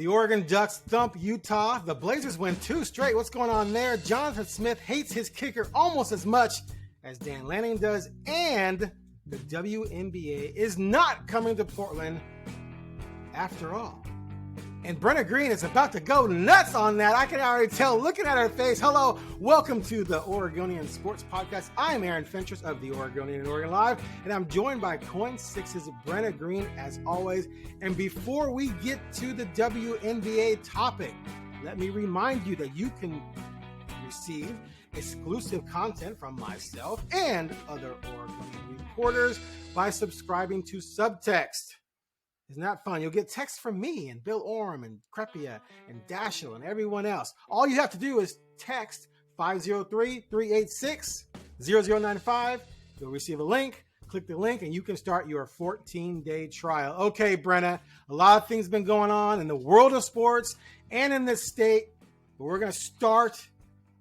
The Oregon Ducks thump Utah. The Blazers win 2 straight. What's going on there? Jonathan Smith hates his kicker almost as much as Dan Lanning does. And the WNBA is not coming to Portland after all. And Brenna Greene is about to go nuts on that. I can already tell looking at her face. Hello, welcome to the Oregonian Sports Podcast. I'm Aaron Fentress of the Oregonian and OregonLive, and I'm joined by KOIN 6's Brenna Greene as always. And before we get to the WNBA topic, let me remind you that you can receive exclusive content from myself and other Oregonian reporters by subscribing to Subtext. Isn't that fun? You'll get texts from me and Bill Orm and Crepia and Dashiell and everyone else. All you have to do is text 503-386-0095. You'll receive a link. Click the link and you can start your 14-day trial. Okay, Brenna, a lot of things been going on in the world of sports and in this state. But we're going to start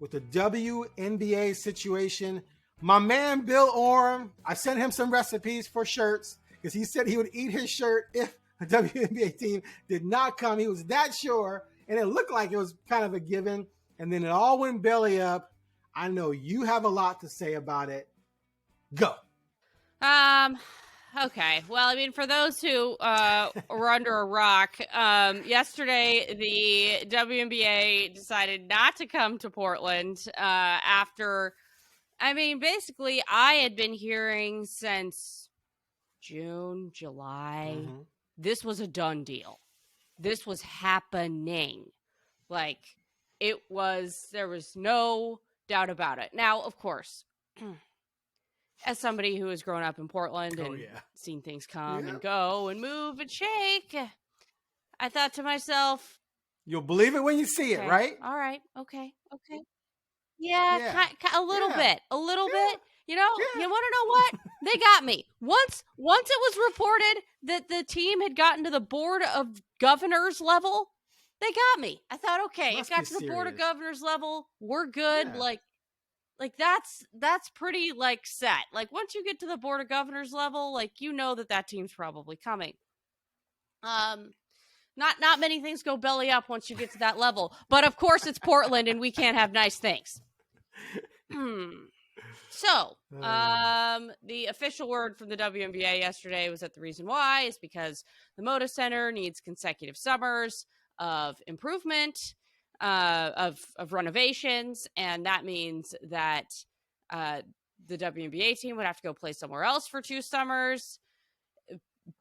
with the WNBA situation. My man, Bill Orm, I sent him some recipes for shirts because he said he would eat his shirt if the WNBA team did not come. He was that sure, and it looked like it was kind of a given, and then it all went belly up. I know you have a lot to say about it. Go. Okay. Well, I mean, for those who were under a rock, yesterday the WNBA decided not to come to Portland after, I mean, basically I had been hearing since June, July. Mm-hmm. This was a done deal. This was happening. Like, there was no doubt about it. Now, of course, as somebody who has grown up in Portland and seen things come and go and move and shake, I thought to myself, you'll believe it when you see it, right? All right. Okay. Yeah. A little bit. You know, you want to know what? They got me. Once it was reported that the team had gotten to the Board of Governors level, they got me. I thought, okay, it got to the Board of Governors level. We're good. Yeah. Like that's pretty like set. Like once you get to the Board of Governors level, like you know that team's probably coming. Not many things go belly up once you get to that level. But of course it's Portland and we can't have nice things. So, the official word from the WNBA yesterday was that the reason why is because the Moda Center needs consecutive summers of improvement, of renovations, and that means that the WNBA team would have to go play somewhere else for 2 summers.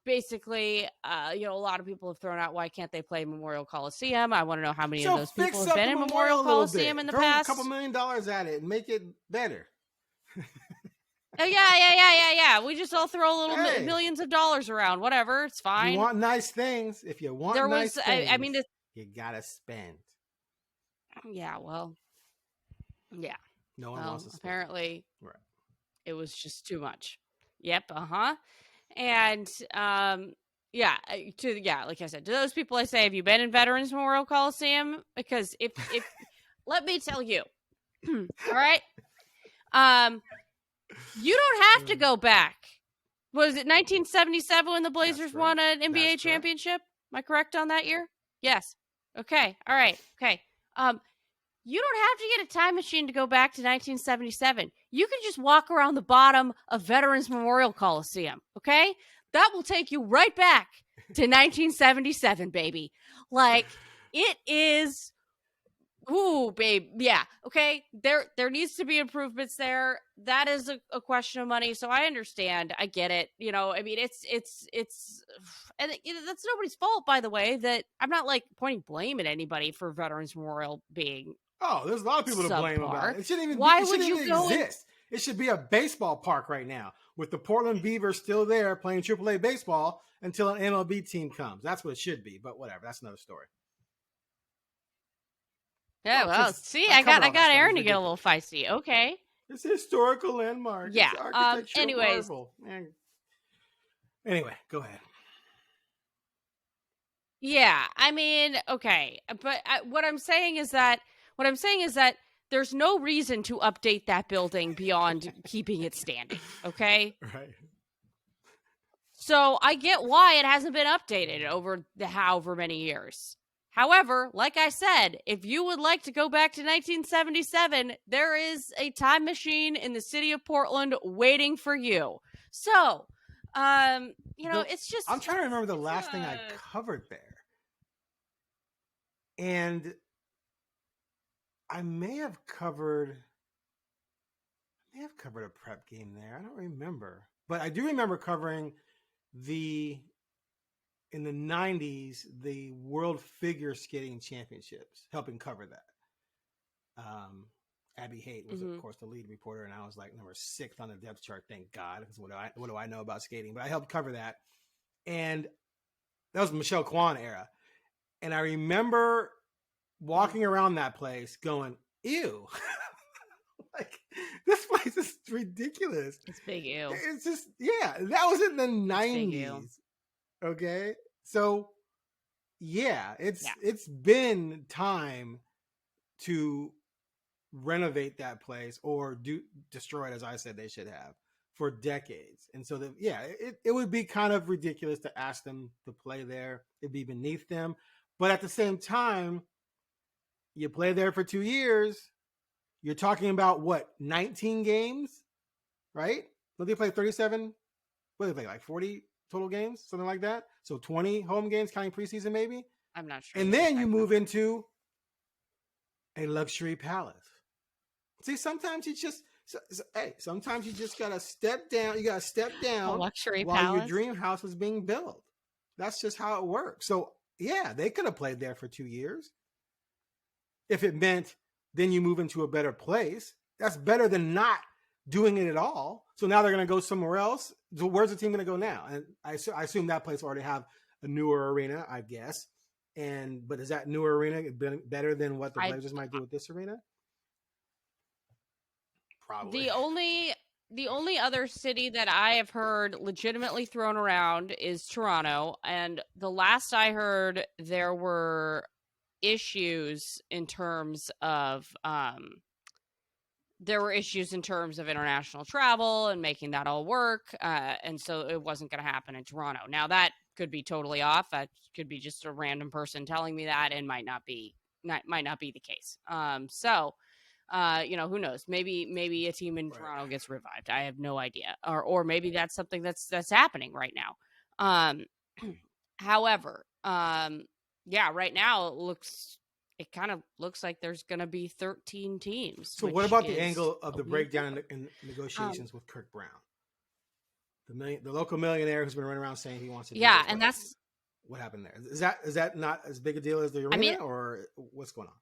Basically, a lot of people have thrown out, why can't they play Memorial Coliseum? I want to know how many of those people have been in Memorial Coliseum in the past. Throw a couple $1 million at it and make it better. Oh, yeah. We just all throw little millions of dollars around. Whatever, it's fine. You want nice things. If you want nice things, I mean, you gotta spend. Yeah, well, yeah. No one wants to spend. Apparently, it was just too much. Yep, And, like I said, to those people I say, have you been in Veterans Memorial Coliseum? Because if let me tell you, all right? You don't have to go back. Was it 1977 when the Blazers won an NBA championship? Am I correct on that year? Yes. Okay. All right. Okay. You don't have to get a time machine to go back to 1977. You can just walk around the bottom of Veterans Memorial Coliseum. Okay. That will take you right back to 1977, baby. Like, it is. Ooh, babe. Yeah. Okay. There needs to be improvements there. That is a question of money. So I understand. I get it. You know, I mean, it's, and that's nobody's fault, by the way, that I'm not like pointing blame at anybody for Veterans Memorial being. Oh, there's a lot of people to blame about it. It shouldn't even exist. It should be a baseball park right now with the Portland Beavers still there playing AAA baseball until an MLB team comes. That's what it should be. But whatever. That's another story. Yeah, well, see, I got Aaron to get a little feisty. Okay. It's a historical landmark. Yeah. Anyways. Marvel. Anyway, go ahead. Yeah, I mean, okay, but what I'm saying is that there's no reason to update that building beyond keeping it standing. Okay. Right. So I get why it hasn't been updated over however many years. However, like I said, if you would like to go back to 1977, there is a time machine in the city of Portland waiting for you. So, it's just... I'm trying to remember the last thing I covered there. And I may have covered a prep game there. I don't remember. But I do remember covering in the 90s, the World Figure Skating Championships, helping cover that. Abby Haight was, of course, the lead reporter, and I was like number 6th on the depth chart, thank God, because what do I know about skating? But I helped cover that. And that was Michelle Kwan era. And I remember walking around that place going, ew. Like, this place is ridiculous. It's big ew. It's just, yeah, that was in the 90s. Okay? So, yeah, it's been time to renovate that place or destroy it, as I said they should have, for decades. And so, it would be kind of ridiculous to ask them to play there. It'd be beneath them. But at the same time, you play there for 2 years, you're talking about, 19 games, right? Don't they play 37? What do they play, like 40 total games? Something like that? So 20 home games, counting preseason maybe? I'm not sure. And then you move into a luxury palace. See, sometimes you just... sometimes you just gotta step down. You gotta step down a luxury while palace? your dream house is being built. That's just how it works. So yeah, they could have played there for 2 years. If it meant then you move into a better place, that's better than not doing it at all. So now they're going to go somewhere else. So where's the team going to go now? And I assume that place already have a newer arena, I guess. But is that newer arena better than what the Blazers might do with this arena? Probably. The only other city that I have heard legitimately thrown around is Toronto. And the last I heard, there were issues in terms of international travel and making that all work. And so it wasn't going to happen in Toronto. Now that could be totally off. That could be just a random person telling me that, and might not be the case. Who knows? Maybe a team in Toronto gets revived. I have no idea. Or maybe that's something that's happening right now. However, right now it kind of looks like there's going to be 13 teams. So what about the angle of the breakdown in negotiations with Kirk Brown? The local millionaire who's been running around saying he wants to do this, and that's what happened there. Is that not as big a deal as the arena, or what's going on?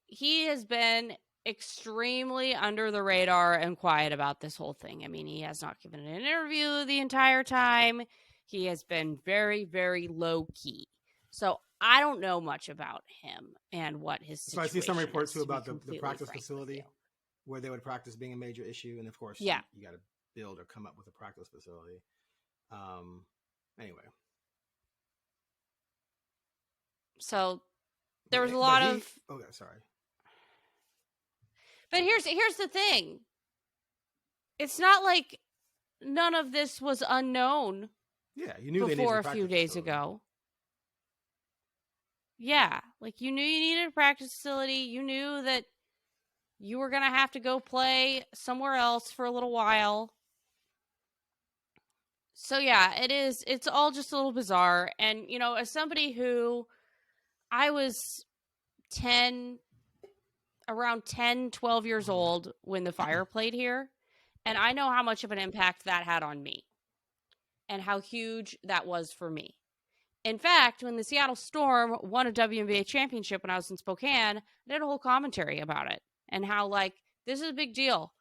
He has been extremely under the radar and quiet about this whole thing. I mean, he has not given an interview the entire time. He has been very, very low key. So I don't know much about him and what his situation is. So I see some reports too about the practice facility where they would practice being a major issue. And of course, you got to build or come up with a practice facility. Anyway. So there was a lot of... Okay, sorry. But here's the thing. It's not like none of this was unknown. Yeah, you knew before a few days ago. Yeah, like you knew you needed a practice facility. You knew that you were going to have to go play somewhere else for a little while. So yeah, it's all just a little bizarre. And, as somebody who I was around 10, 12 years old when the Fire played here, and I know how much of an impact that had on me and how huge that was for me. In fact, when the Seattle Storm won a WNBA championship when I was in Spokane, I did a whole commentary about it and how, this is a big deal.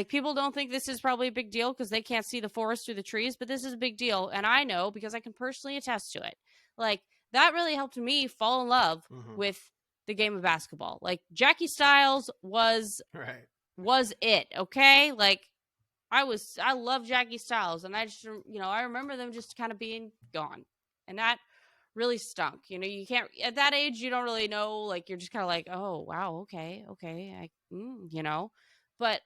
People don't think this is probably a big deal because they can't see the forest through the trees, but this is a big deal. And I know because I can personally attest to it. That really helped me fall in love with the game of basketball. Jackie Stiles was it, okay? I love Jackie Stiles, and I just, I remember them just kind of being gone, and that really stunk. You can't, at that age, you don't really know, you're just kind of like, oh, wow, okay, but,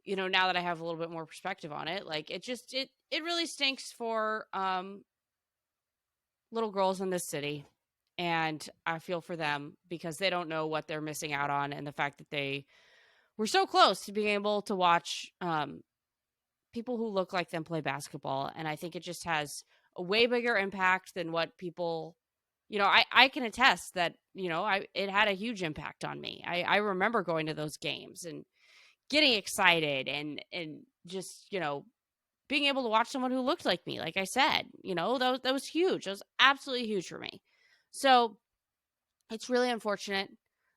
now that I have a little bit more perspective on it, like it really stinks for little girls in this city. And I feel for them because they don't know what they're missing out on, and the fact that they were so close to being able to watch people who look like them play basketball. And I think it just has a way bigger impact than what people, I can attest that, it had a huge impact on me. I remember going to those games and getting excited and just, being able to watch someone who looked like me. Like I said, that was huge. That was absolutely huge for me. So it's really unfortunate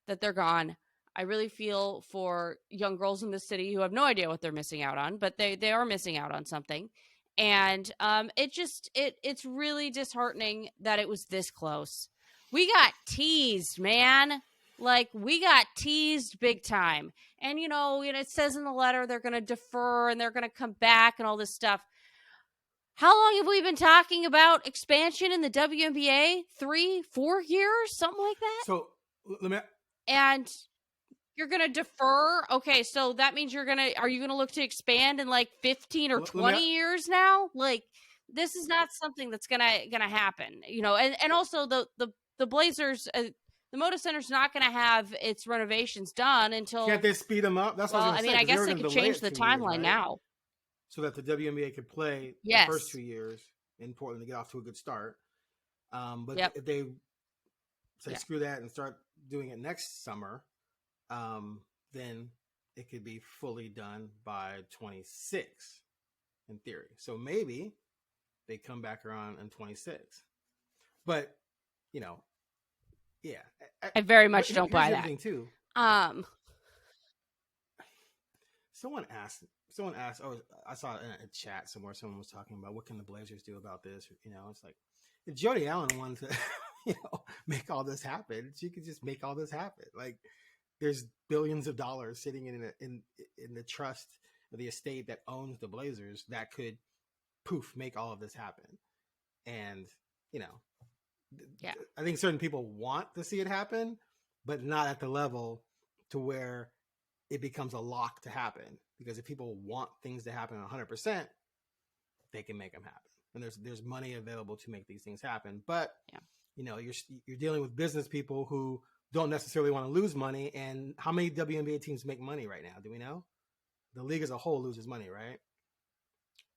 that they're gone. I really feel for young girls in the city who have no idea what they're missing out on, but they are missing out on something. And it's really disheartening that it was this close. We got teased, man. Like, we got teased big time. And, it says in the letter they're going to defer and they're going to come back and all this stuff. How long have we been talking about expansion in the WNBA? 3-4 years? Something like that? So, let me... And you're going to defer? Okay, so that means are you going to look to expand in like 15 or 20 years now? Like, this is not something that's going to happen, and also the Blazers, the Moda Center's not going to have its renovations done until... Can't they speed them up? That's what I was I guess they could change the timeline now. So that the WNBA could play the first 2 years in Portland to get off to a good start. But if they say screw that and start doing it next summer, then it could be fully done by 26 in theory. So maybe they come back around in 26. But, yeah. I very much don't buy that. Too. Someone asked, I saw it in a chat somewhere, someone was talking about what can the Blazers do about this? It's like, if Jody Allen wanted to, make all this happen, she could just make all this happen. Like, there's billions of dollars sitting in the trust of the estate that owns the Blazers that could make all of this happen. And, I think certain people want to see it happen, but not at the level to where it becomes a lock to happen. Because if people want things to happen 100%, they can make them happen. And there's money available to make these things happen. But, you're dealing with business people who don't necessarily want to lose money. And how many WNBA teams make money right now? Do we know? The league as a whole loses money, right?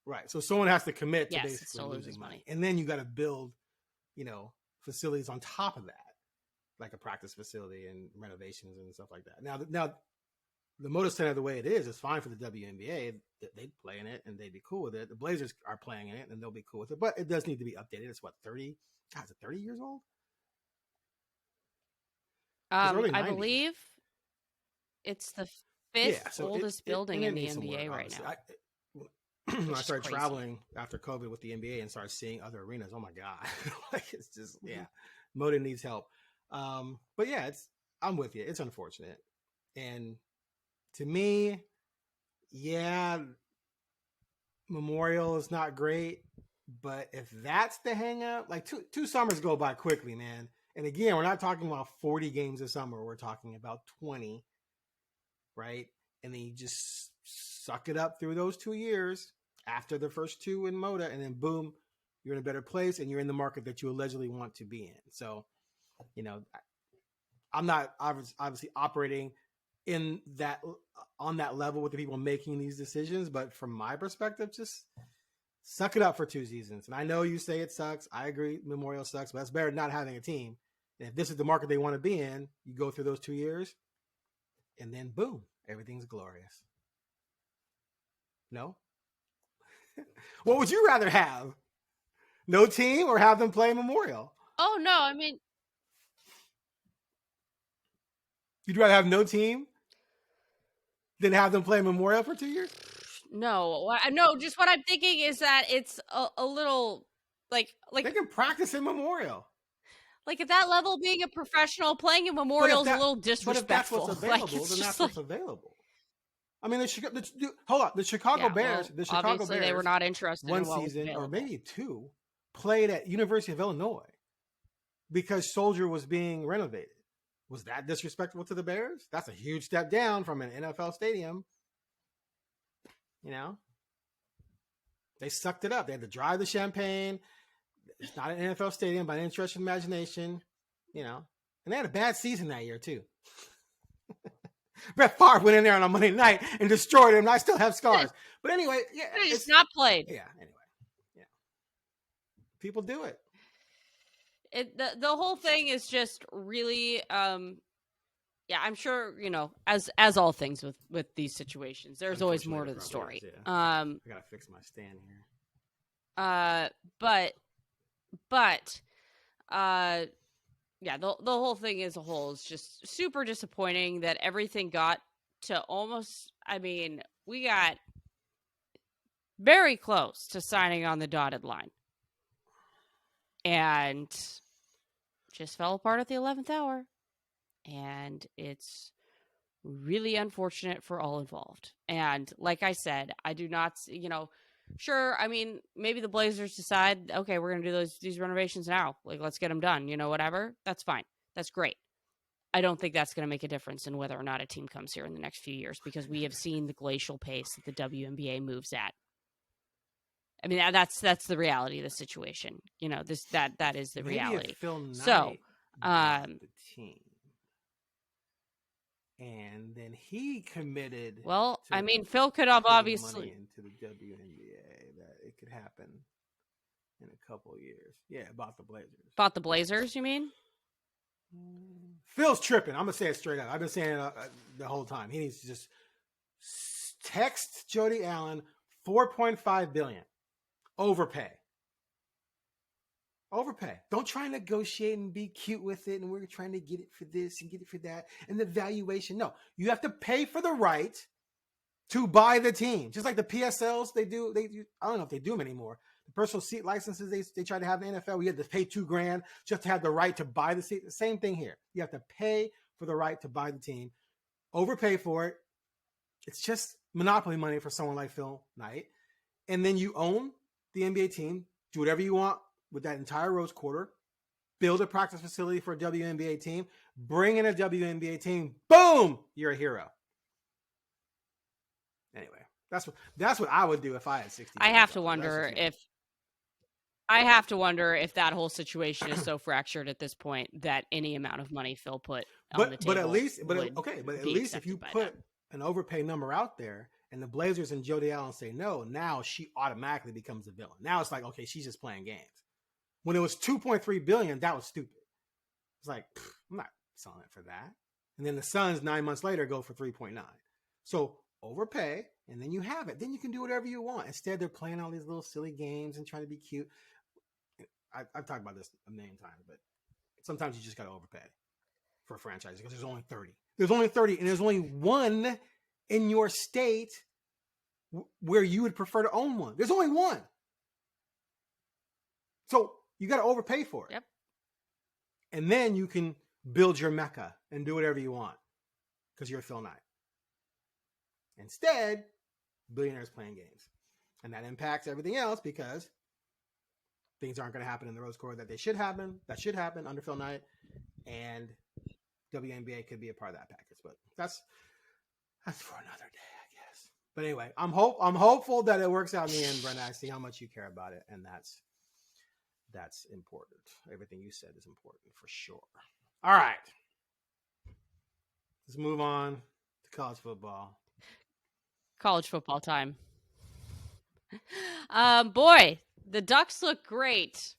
Right. So someone has to commit to basically losing money. And then you got to build, facilities on top of that, like a practice facility and renovations and stuff like that. Now, the Moda Center, the way it is fine for the WNBA. They'd play in it and they'd be cool with it. The Blazers are playing in it and they'll be cool with it. But it does need to be updated. It's 30? God, is it 30 years old? I believe it's the fifth oldest building in the NBA right now. When I started traveling after COVID with the NBA and started seeing other arenas, oh my God. Like, it's just, Moda needs help. But yeah, I'm with you. It's unfortunate. And to me, Memorial is not great, but if that's the hang up, like two summers go by quickly, man. And again, we're not talking about 40 games a summer. We're talking about 20, right? And then you just suck it up through those 2 years after the first two in Moda, and then boom, you're in a better place and you're in the market that you allegedly want to be in. So, I'm not obviously operating on that level with the people making these decisions, but from my perspective, just suck it up for 2 seasons. And I know you say it sucks. I agree, Memorial sucks, but that's better than not having a team. And if this is the market they want to be in, you go through those 2 years, and then boom, everything's glorious. No? What would you rather have? No team or have them play Memorial? Oh, no. I mean, you'd rather have no team than have them play Memorial for 2 years? No, just what I'm thinking is that it's a little like they can practice in Memorial. Like, at that level, being a professional, playing in Memorial is a little disrespectful. But if that's what's available, then that's what's available. I mean, the Chicago Bears, obviously they were not interested one in what season, was or maybe two, played at University of Illinois because Soldier was being renovated. Was that disrespectful to the Bears? That's a huge step down from an NFL stadium. You know, they sucked it up. They had to drive the champagne. It's not an NFL stadium by any stretch of imagination. You know, and they had a bad season that year too. Brett Favre went in there on a Monday night and destroyed him. And I still have scars. But anyway, yeah, it's not played. Yeah. Anyway, yeah, people do it. The whole thing is just really, yeah, I'm sure, you know, as all things with these situations, there's always more to the story. Yeah. I gotta fix my stand here. But yeah, the whole thing as a whole is just super disappointing that everything got to almost, I mean, we got very close to signing on the dotted line. And just fell apart at the 11th hour. And it's really unfortunate for all involved. And like I said, I do not, you know, sure, I mean, maybe the Blazers decide, okay, we're going to do these renovations now. Like, let's get them done, you know, whatever. That's fine. That's great. I don't think that's going to make a difference in whether or not a team comes here in the next few years, because we have seen the glacial pace that the WNBA moves at. I mean, that's the reality of the situation. You know, that is the reality. So, the team. And then he committed. Well, I mean, Phil could have obviously money into the WNBA that it could happen in a couple of years. Yeah, about the Blazers. Bought the Blazers, you mean? Phil's tripping. I'm gonna say it straight out. I've been saying it the whole time. He needs to just text Jody Allen $4.5 billion. Overpay. Don't try and negotiate and be cute with it. And we're trying to get it for this and get it for that. And the valuation. No, you have to pay for the right to buy the team. Just like the PSLs they do. I don't know if they do them anymore. The personal seat licenses they try to have in the NFL. We had to pay $2,000 just to have the right to buy the seat. The same thing here. You have to pay for the right to buy the team. Overpay for it. It's just monopoly money for someone like Phil Knight. And then you own the NBA team. Do whatever you want with that entire Rose Quarter, build a practice facility for a WNBA team, bring in a WNBA team, boom, you're a hero. Anyway, that's what I would do if I had 60. I have to wonder if that whole situation is so fractured at this point that any amount of money Phil put on the table. But at least if you put an overpay number out there and the Blazers and Jody Allen say no, now she automatically becomes a villain. Now it's like, okay, she's just playing games. When it was $2.3 billion, that was stupid. It's like, I'm not selling it for that. And then the Suns 9 months later go for 3.9. So overpay, and then you have it. Then you can do whatever you want. Instead, they're playing all these little silly games and trying to be cute. I've talked about this a million times, but sometimes you just got to overpay for a franchise because there's only 30. There's only 30, and there's only one in your state where you would prefer to own one. There's only one. So you got to overpay for it. Yep. And then you can build your Mecca and do whatever you want because you're Phil Knight. Instead, billionaires playing games. And that impacts everything else because things aren't going to happen in the Rose Quarter that should happen under Phil Knight. And WNBA could be a part of that package. But that's for another day, I guess. But anyway, I'm hopeful that it works out in the end, Brenna. I see how much you care about it, and that's important. Everything you said is important for sure. All right. Let's move on to college football. College football time. Boy, the Ducks look great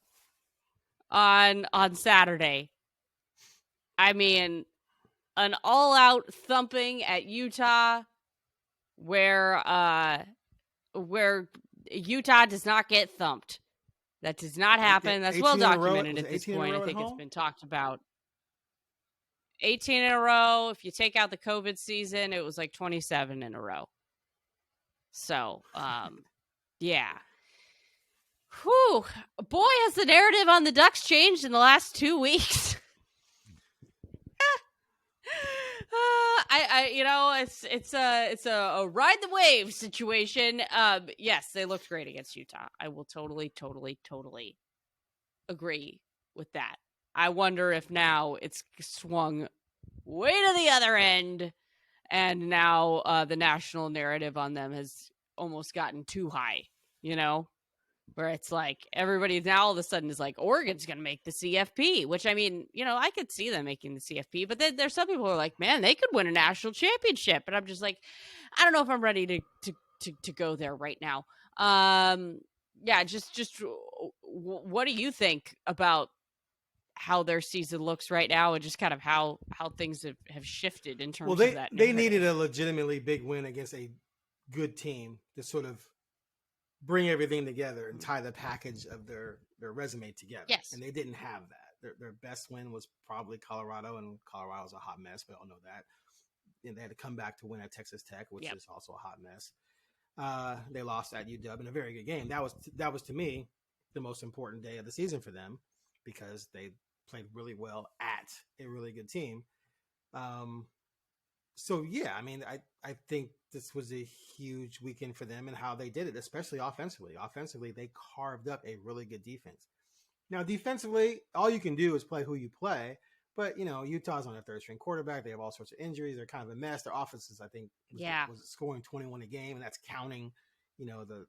on Saturday. I mean, an all-out thumping at Utah where Utah does not get thumped. That does not happen. That's well documented at this point. I think it's been talked about. 18 in a row. If you take out the COVID season, it was like 27 in a row. So, yeah. Whew. Boy, has the narrative on the Ducks changed in the last 2 weeks. It's a ride the wave situation. Yes, they looked great against Utah. I will totally agree with that. I wonder if now it's swung way to the other end, and now the national narrative on them has almost gotten too high, where it's like everybody now all of a sudden is like, Oregon's going to make the CFP, which I mean, I could see them making the CFP, but then there's some people who are like, man, they could win a national championship. And I'm just like, I don't know if I'm ready to go there right now. Yeah, just what do you think about how their season looks right now and just kind of how things have shifted in terms of that? They needed a legitimately big win against a good team to sort of bring everything together and tie the package of their resume together. Yes. And they didn't have that. Their best win was probably Colorado, and Colorado's a hot mess. We all know that. And they had to come back to win at Texas Tech, which is also a hot mess. They lost at UW in a very good game. That was to me the most important day of the season for them because they played really well at a really good team. So yeah, I mean, I think this was a huge weekend for them and how they did it, especially offensively. Offensively, they carved up a really good defense. Now, defensively, all you can do is play who you play. But, Utah's on a third-string quarterback. They have all sorts of injuries. They're kind of a mess. Their offenses, I think, was scoring 21 a game, and that's counting, the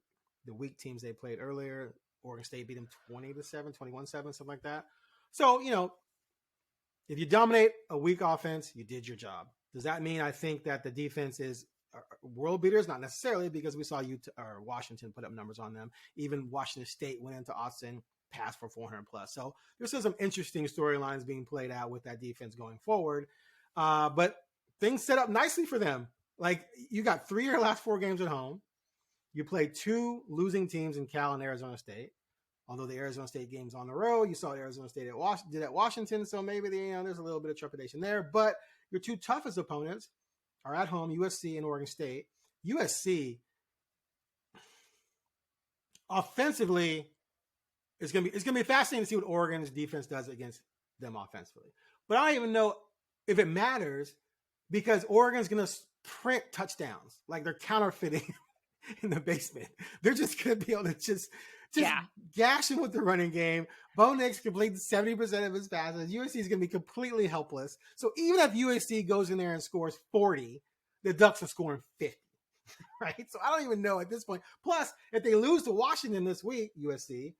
weak teams they played earlier. Oregon State beat them 20-7, 21-7, something like that. So, if you dominate a weak offense, you did your job. Does that mean I think that the defense is world beaters? Not necessarily, because we saw Washington put up numbers on them. Even Washington State went into Austin, passed for 400 plus. So there's still some interesting storylines being played out with that defense going forward. But things set up nicely for them. Like, you got 3 of your last 4 games at home. You played 2 losing teams in Cal and Arizona State. Although the Arizona State game's on the road, you saw Arizona State did at Washington. So maybe there's a little bit of trepidation there. But your 2 toughest opponents are at home, USC and Oregon State. USC, offensively, it's gonna be fascinating to see what Oregon's defense does against them offensively. But I don't even know if it matters because Oregon's gonna print touchdowns like they're counterfeiting in the basement. They're just gonna be able to just gash him with the running game. Bo Nix completes 70% of his passes. USC is gonna be completely helpless. So even if USC goes in there and scores 40, the Ducks are scoring 50. Right? So I don't even know at this point. Plus, if they lose to Washington this week, USC,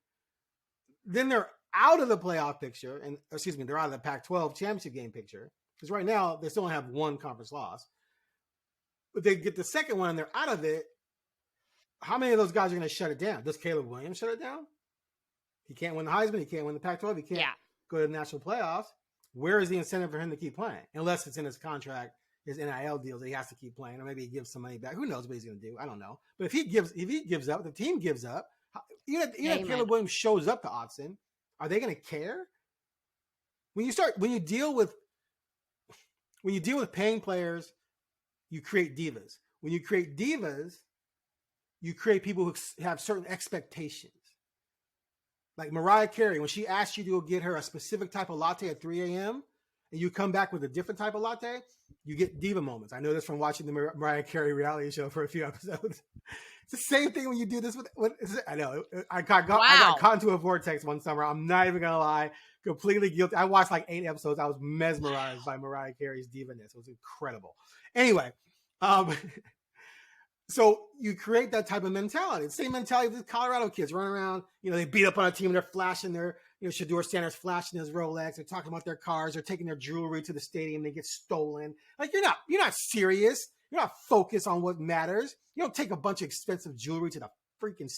then they're out of the playoff picture, and they're out of the Pac-12 championship game picture. Because right now they still only have 1 conference loss. But they get the second one and they're out of it. How many of those guys are going to shut it down? Does Caleb Williams shut it down? He can't win the Heisman. He can't win the Pac-12. He can't go to the national playoffs. Where is the incentive for him to keep playing? Unless it's in his contract, his NIL deals that he has to keep playing, or maybe he gives some money back. Who knows what he's going to do? I don't know. But if he gives up, the team gives up. Even if Caleb Williams shows up to Autzen, are they going to care? When you deal with paying players, you create divas. When you create divas, you create people who have certain expectations. Like Mariah Carey, when she asked you to go get her a specific type of latte at 3 a.m., and you come back with a different type of latte, you get diva moments. I know this from watching the Mariah Carey reality show for a few episodes. It's the same thing when you do this with I know. I got caught into a vortex one summer. I'm not even going to lie. Completely guilty. I watched like 8 episodes. I was mesmerized by Mariah Carey's divaness. It was incredible. Anyway, so you create that type of mentality. The same mentality with Colorado kids running around. They beat up on a team and they're flashing their, Shedeur Sanders flashing his Rolex. They're talking about their cars. They're taking their jewelry to the stadium. They get stolen. Like, you're not serious. You're not focused on what matters. You don't take a bunch of expensive jewelry to the freaking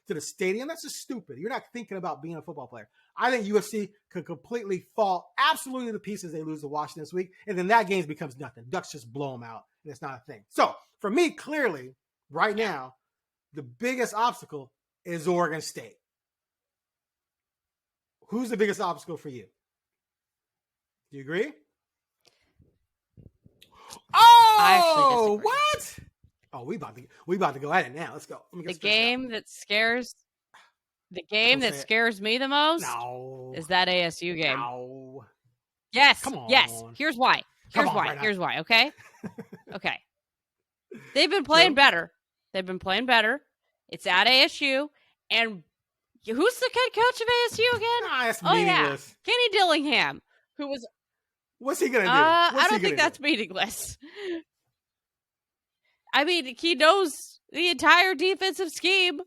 to the stadium. That's just stupid. You're not thinking about being a football player. I think UFC could completely fall absolutely to pieces. They lose to Washington this week, and then that game becomes nothing. Ducks just blow them out, and it's not a thing. So for me, clearly, right now, the biggest obstacle is Oregon State. Who's the biggest obstacle for you? Do you agree? Oh, what? Oh, we about to go at it now. Let's go. The game that scares me the most is that ASU game. No. Yes. Come on. Yes. Here's why. Here's why. Okay. Okay. They've been playing better. It's at ASU, and who's the head coach of ASU again? That's meaningless. Yeah. Kenny Dillingham, who was. What's he gonna do? I don't think that's meaningless. I mean, he knows the entire defensive scheme.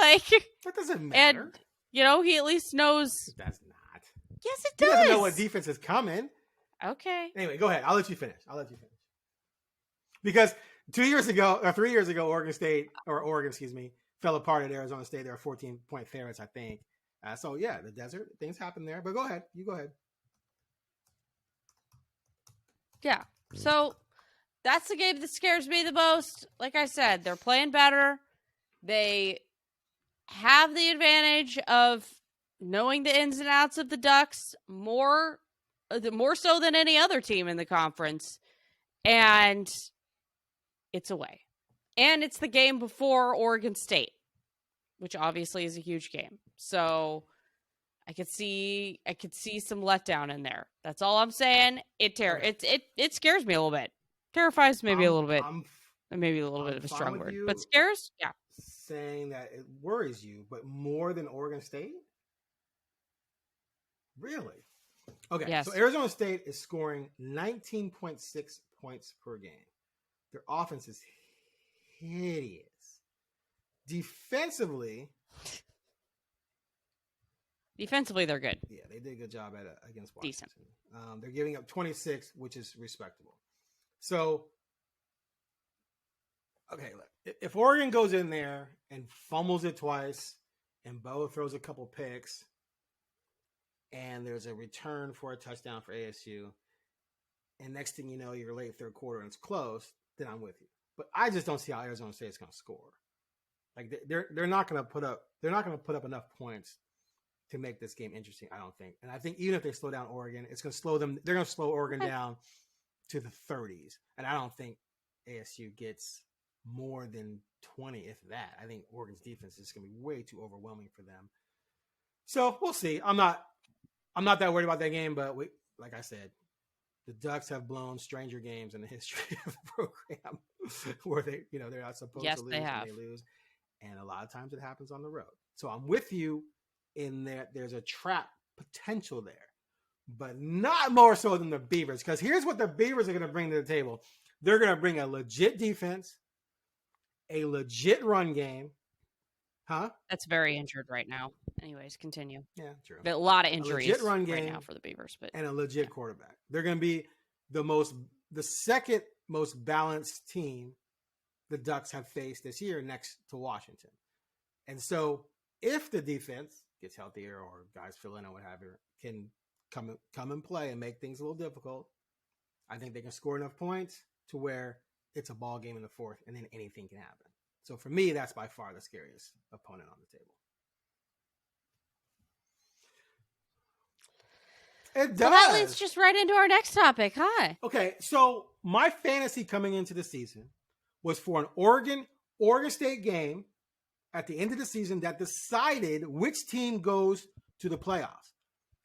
Like, that doesn't matter. And, he at least knows. That's not. Yes, it He does. doesn't know what defense is coming. Okay. Anyway, go ahead. I'll let you finish. Because 3 years ago, Oregon, fell apart at Arizona State. They were 14-point favorites, I think. So, yeah, the desert, things happen there. But go ahead. You go ahead. Yeah. So, that's the game that scares me the most. Like I said, they're playing better. They have the advantage of knowing the ins and outs of the Ducks more so than any other team in the conference. And it's away. And it's the game before Oregon State, which obviously is a huge game. So I could see some letdown in there. That's all I'm saying. It scares me a little bit. Terrifies maybe a little bit. Maybe a little bit of a strong word. But scares? Yeah. Saying that it worries you, but more than Oregon State? Really? Okay, yes. So Arizona State is scoring 19.6 points per game. Their offense is hideous. Defensively, they're good. Yeah, they did a good job against Washington. Decent. They're giving up 26, which is respectable. So, okay, look, if Oregon goes in there and fumbles it twice, and Bo throws a couple picks, and there's a return for a touchdown for ASU, and next thing you know, you're late third quarter and it's close, then I'm with you. But I just don't see how Arizona State is going to score. Like they're not going to put up enough points to make this game interesting, I don't think. And I think even if they slow down Oregon, it's going to slow them. They're going to slow Oregon down to the 30s, and I don't think ASU gets more than 20, if that. I think Oregon's defense is going to be way too overwhelming for them. So we'll see. I'm not that worried about that game, but like I said, the Ducks have blown stranger games in the history of the program where they're not supposed to lose and they lose. And a lot of times it happens on the road. So I'm with you in that there's a trap potential there, but not more so than the Beavers. Because here's what the Beavers are going to bring to the table. They're going to bring a legit defense, a legit run game. Huh? That's very injured right now. Anyways, continue. Yeah, true. But a lot of injuries run game right now for the Beavers, and a legit quarterback. They're going to be the second most balanced team the Ducks have faced this year, next to Washington. And so, if the defense gets healthier or guys fill in or whatever, can come and play and make things a little difficult, I think they can score enough points to where it's a ball game in the fourth, and then anything can happen. So for me, that's by far the scariest opponent on the table. It does. Well, that leads just right into our next topic. Hi. Okay, so my fantasy coming into the season was for an Oregon State game at the end of the season that decided which team goes to the playoffs.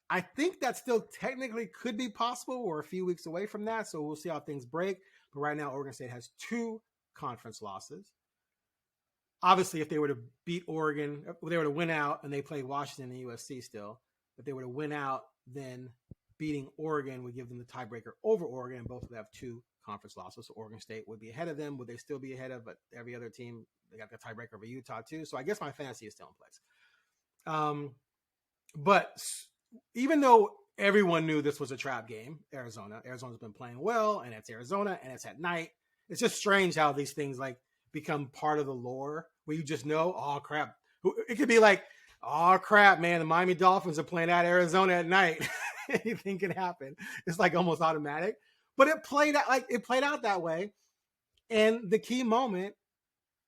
I think that still technically could be possible. We're a few weeks away from that, so we'll see how things break. But right now, Oregon State has 2 conference losses. Obviously, if they were to beat Oregon, if they were to win out and they play Washington and USC still, if they were to win out, then beating Oregon would give them the tiebreaker over Oregon, and both would have 2 conference losses. So Oregon State would be ahead of them. Would they still be ahead of every other team? They got the tiebreaker over Utah too. So I guess my fantasy is still in place. But even though everyone knew this was a trap game, Arizona's been playing well, and it's Arizona, and it's at night. It's just strange how these things like become part of the lore where you just know, oh crap. It could be like, oh crap, man, the Miami Dolphins are playing at Arizona at night. Anything can happen. It's like almost automatic. But it played out that way. And the key moment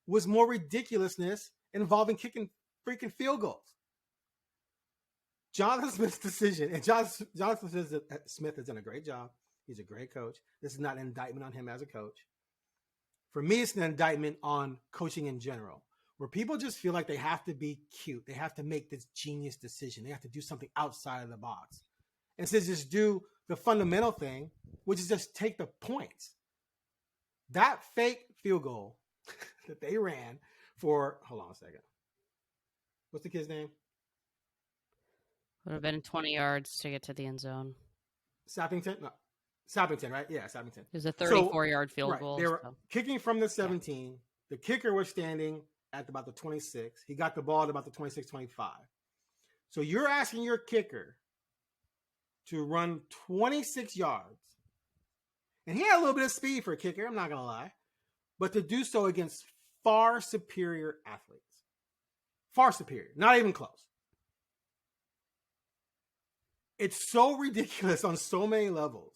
was more ridiculousness involving kicking freaking field goals. Jonathan Smith's decision, and Jonathan Smith has done a great job. He's a great coach. This is not an indictment on him as a coach. For me, it's an indictment on coaching in general, where people just feel like they have to be cute. They have to make this genius decision. They have to do something outside of the box. Instead of just do the fundamental thing, which is just take the points. That fake field goal that they ran for, hold on a second. What's the kid's name? Would have been 20 yards to get to the end zone. Sappington? No. Sappington, right? Yeah, Sappington. It was a 34-yard field goal. They were kicking from the 17. The kicker was standing at about the 26. He got the ball at about the 26, 25. So you're asking your kicker to run 26 yards. And he had a little bit of speed for a kicker, I'm not going to lie. But to do so against far superior athletes. Far superior. Not even close. It's so ridiculous on so many levels.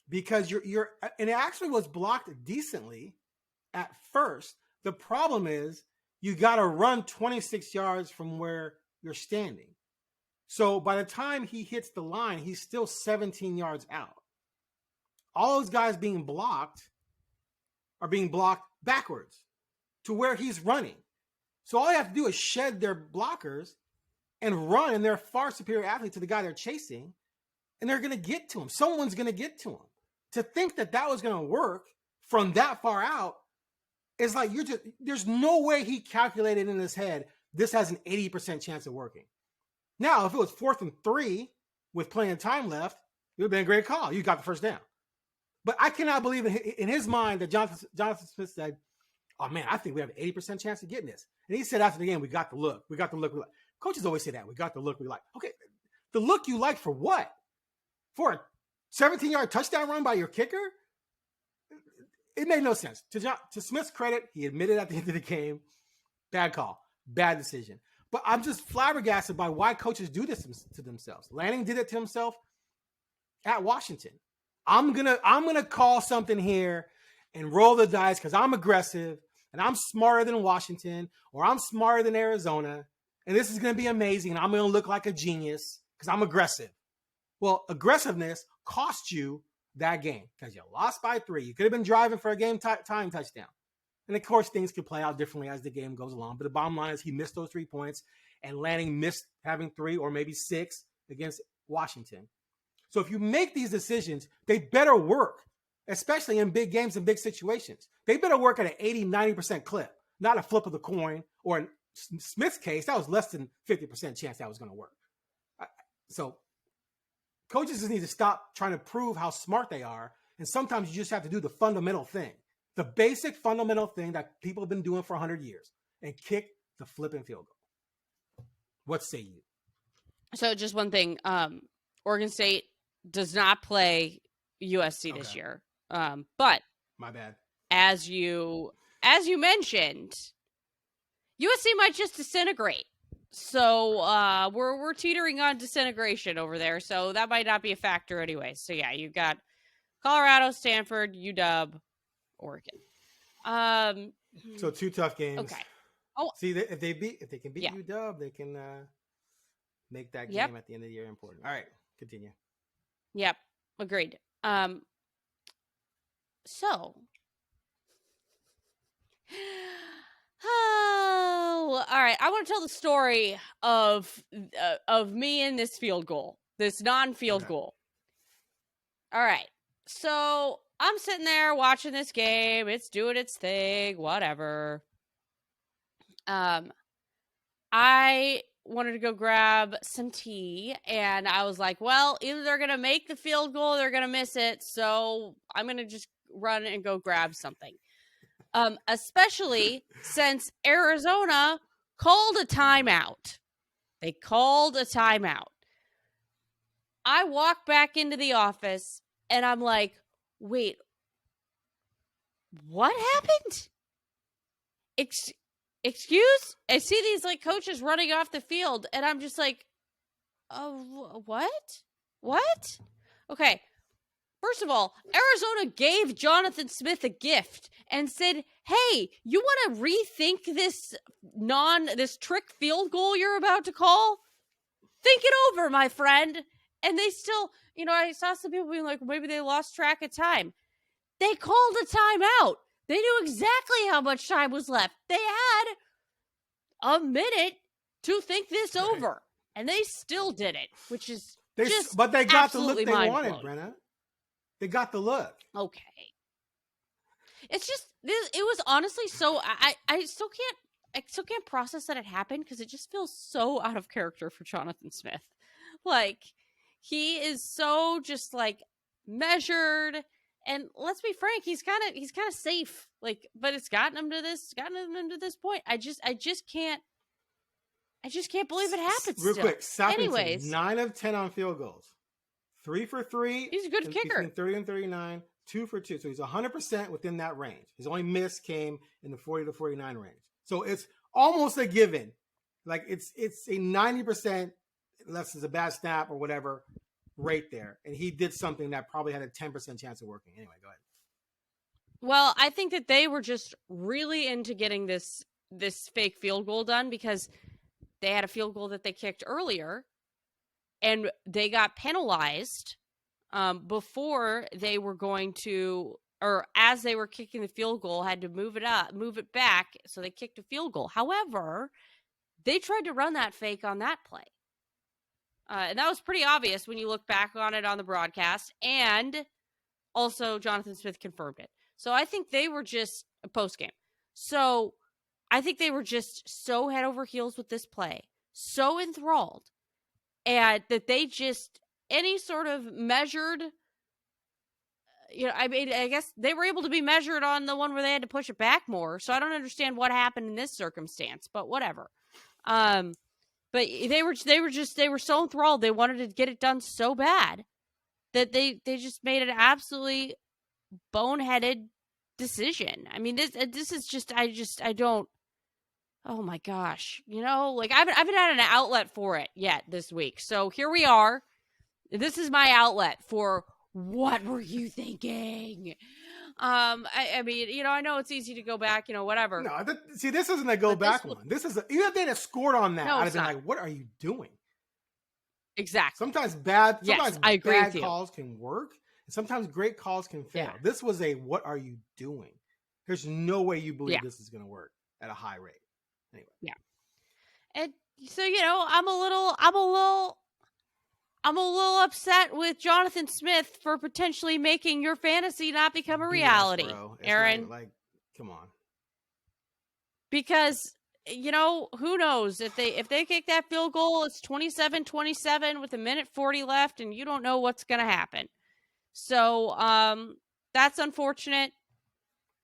Because you're and it actually was blocked decently at first. The problem is you got to run 26 yards from where you're standing. So by the time he hits the line, he's still 17 yards out. All those guys being blocked are being blocked backwards to where he's running. So all they have to do is shed their blockers and run, and they're a far superior athlete to the guy they're chasing, and they're going to get to him. Someone's going to get to him. To think that that was going to work from that far out is like there's no way he calculated in his head this has an 80% chance of working. Now, if it was 4th and 3 with plenty of time left, it would have been a great call. You got the first down. But I cannot believe in his mind that Jonathan Smith said, oh, man, I think we have an 80% chance of getting this. And he said after the game, we got the look. We got the look we like. Coaches always say that. We got the look we like. Okay, the look you like for what? For a 17-yard touchdown run by your kicker? It made no sense. To Smith's credit, he admitted at the end of the game, bad call, bad decision. But I'm just flabbergasted by why coaches do this to themselves. Lanning did it to himself at Washington. I'm gonna call something here and roll the dice because I'm aggressive and I'm smarter than Washington or I'm smarter than Arizona, and this is gonna be amazing. And I'm gonna look like a genius because I'm aggressive. Well, aggressiveness cost you that game because you lost by 3. You could have been driving for a game time touchdown. And of course, things could play out differently as the game goes along. But the bottom line is he missed those 3 points, and Lanning missed having 3 or maybe 6 against Washington. So if you make these decisions, they better work, especially in big games and big situations. They better work at an 80, 90% clip, not a flip of the coin, or in Smith's case, that was less than 50% chance that was going to work. So coaches just need to stop trying to prove how smart they are. And sometimes you just have to do the fundamental thing, the basic fundamental thing that people have been doing for 100 years, and kick the flipping field goal. What say you? So just one thing, Oregon State does not play USC this year. But my bad. As you mentioned, USC might just disintegrate. So we're teetering on disintegration over there. So that might not be a factor anyway. So yeah, you've got Colorado, Stanford, UW, Oregon. So 2 tough games. Okay. Oh, see, if they can beat UW, they can make that game at the end of the year important. All right, continue. Yep, agreed. So, all right. I want to tell the story of me and this field goal, this non-field goal. All right. So I'm sitting there watching this game. It's doing its thing, whatever. I wanted to go grab some tea, and I was like, well, either they're going to make the field goal or they're going to miss it, so I'm going to just run and go grab something. Especially since Arizona called a timeout. They called a timeout. I walk back into the office, and I'm like, wait, what happened? Excuse? I see these like coaches running off the field, and I'm just like, oh, what? Okay. First of all, Arizona gave Jonathan Smith a gift and said, hey, you want to rethink this trick field goal you're about to call? Think it over, my friend. And they still, I saw some people being like, maybe they lost track of time. They called a timeout. They knew exactly how much time was left. They had a minute to think this over. And they still did it, which is but they got the look they wanted, Brenna. They got the look. Okay. It's just this. It was honestly so. I still can't process that it happened because it just feels so out of character for Jonathan Smith. Like he is so just like measured And let's be frank, he's kind of safe. Like, but it's gotten him to this point. I just can't believe it happens. Real still. quick, Southampton, Anyways, 9 of 10 on field goals, 3 for 3. He's a good kicker. Between 30 and 39, 2 for 2. So he's 100% within that range. His only miss came in the 40 to 49 range. So it's almost a given. Like it's a 90%, unless it's a bad snap or whatever, rate there. And he did something that probably had a 10% chance of working. Anyway, go ahead. Well, I think that they were just really into getting this fake field goal done because they had a field goal that they kicked earlier, and they got penalized before they were going to, or as they were kicking the field goal, had to move it back. So they kicked a field goal. However, they tried to run that fake on that play. And that was pretty obvious when you look back on it on the broadcast. And also Jonathan Smith confirmed it. So I think they were just a post game. So I think they were just so head over heels with this play, so enthralled, and that they just, any sort of measured, I mean, I guess they were able to be measured on the one where they had to push it back more. So I don't understand what happened in this circumstance, but whatever. But they were so enthralled. They wanted to get it done so bad that they just made an absolutely boneheaded decision. I mean, this is just, I don't, oh my gosh, like I haven't had an outlet for it yet this week. So here we are. This is my outlet for what were you thinking? I mean, I know it's easy to go back, whatever. No, this isn't a go back one. This is even if they'd have scored on that, I'd have been like, what are you doing? Exactly. Sometimes I agree bad with you. calls can work, and sometimes great calls can fail. Yeah. This was a what are you doing? There's no way you believe this is going to work at a high rate. Anyway. Yeah. And so, I'm a little upset with Jonathan Smith for potentially making your fantasy not become a reality, Aaron. Like, come on. Because, who knows if they kick that field goal, it's 27-27 with 1:40 left, and you don't know what's going to happen. So, that's unfortunate.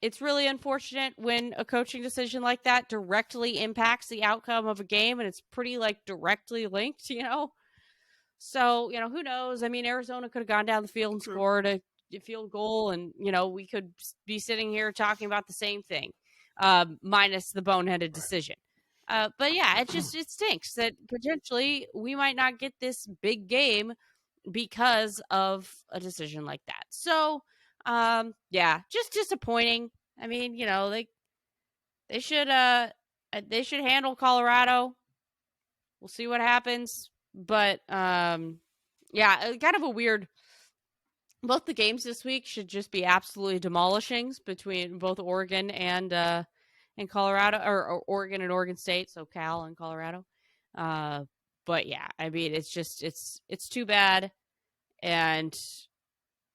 It's really unfortunate when a coaching decision like that directly impacts the outcome of a game, and it's pretty directly linked, So, who knows? I mean, Arizona could have gone down the field and scored a field goal, and, we could be sitting here talking about the same thing, minus the boneheaded decision. But yeah, it stinks that potentially we might not get this big game because of a decision like that. So, yeah, just disappointing. I mean, they should handle Colorado. We'll see what happens. But yeah, kind of a weird. Both the games this week should just be absolutely demolishings between both Oregon and Colorado, or Oregon and Oregon State, so Cal and Colorado. But yeah, I mean, it's just it's too bad, and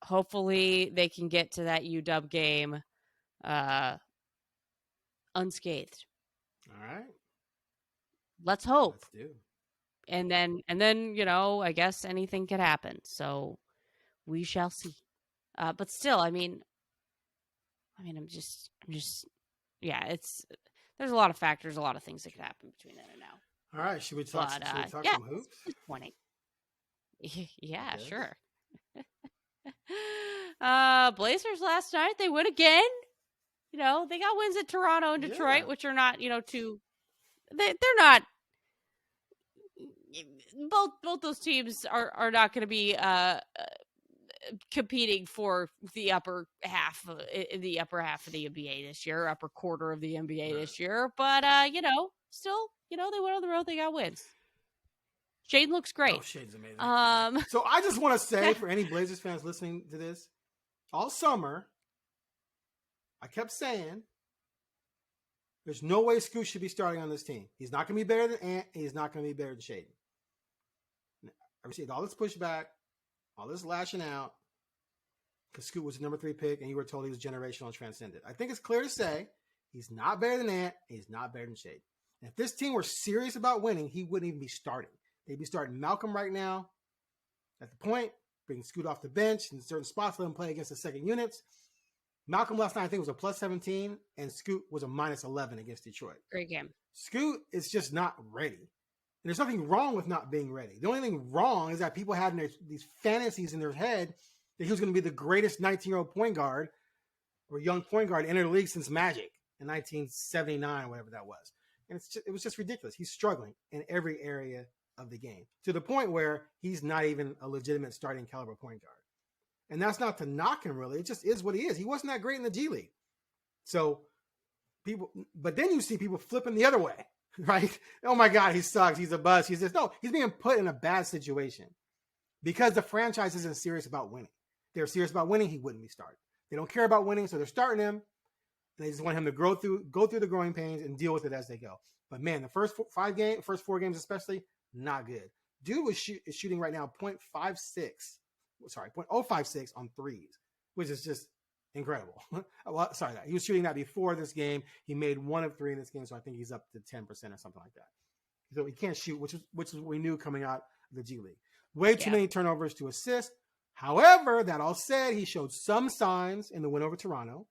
hopefully they can get to that UW game unscathed. All right. Let's hope. Let's do. And then I guess anything could happen. So we shall see. But still, I mean, I'm just, yeah, there's a lot of factors, a lot of things that could happen between then and now. All right. Should we talk yeah, some hoops? It's disappointing. Yeah, Yes. sure. Blazers last night, they win again. They got wins at Toronto and Detroit, which are not, they're not. Both those teams are not going to be competing for the upper half of the NBA this year, upper quarter of the NBA this year. But still, they went on the road, they got wins. Shaden looks great. Oh, Shaden's amazing. So I just want to say for any Blazers fans listening to this, all summer, I kept saying, there's no way Scoot should be starting on this team. He's not going to be better than Ant. He's not going to be better than Shaden. I received all this pushback, all this lashing out, because Scoot was the number 3 pick, and you were told he was generational and transcendent. I think it's clear to say he's not better than Ant. He's not better than Shaden. And if this team were serious about winning, he wouldn't even be starting. They'd be starting Malcolm right now. At the point, bring Scoot off the bench in certain spots, let him play against the second units. Malcolm last night, I think, was a plus 17, and Scoot was a minus 11 against Detroit. Great game. Scoot is just not ready. And there's nothing wrong with not being ready. The only thing wrong is that people had these fantasies in their head that he was going to be the greatest 19-year-old point guard or young point guard to enter the league since Magic in 1979 or whatever that was. And it was just ridiculous. He's struggling in every area of the game to the point where he's not even a legitimate starting caliber point guard. And that's not to knock him, really. It just is what he is. He wasn't that great in the G League. So but then you see people flipping the other way, right? Oh my God, he sucks. He's a bust. He's this. No, he's being put in a bad situation because the franchise isn't serious about winning. If they were serious about winning, he wouldn't be started. They don't care about winning, so they're starting him. And they just want him to go through the growing pains and deal with it as they go. But man, the first four games especially, not good. Dude is shooting right now 0.056 on threes, which is just incredible. Well, sorry, he was shooting that before this game. He made 1 of 3 in this game, so I think he's up to 10% or something like that. So he can't shoot, which is what we knew coming out of the G League. Way too many turnovers to assist. However, that all said, he showed some signs in the win over Toronto.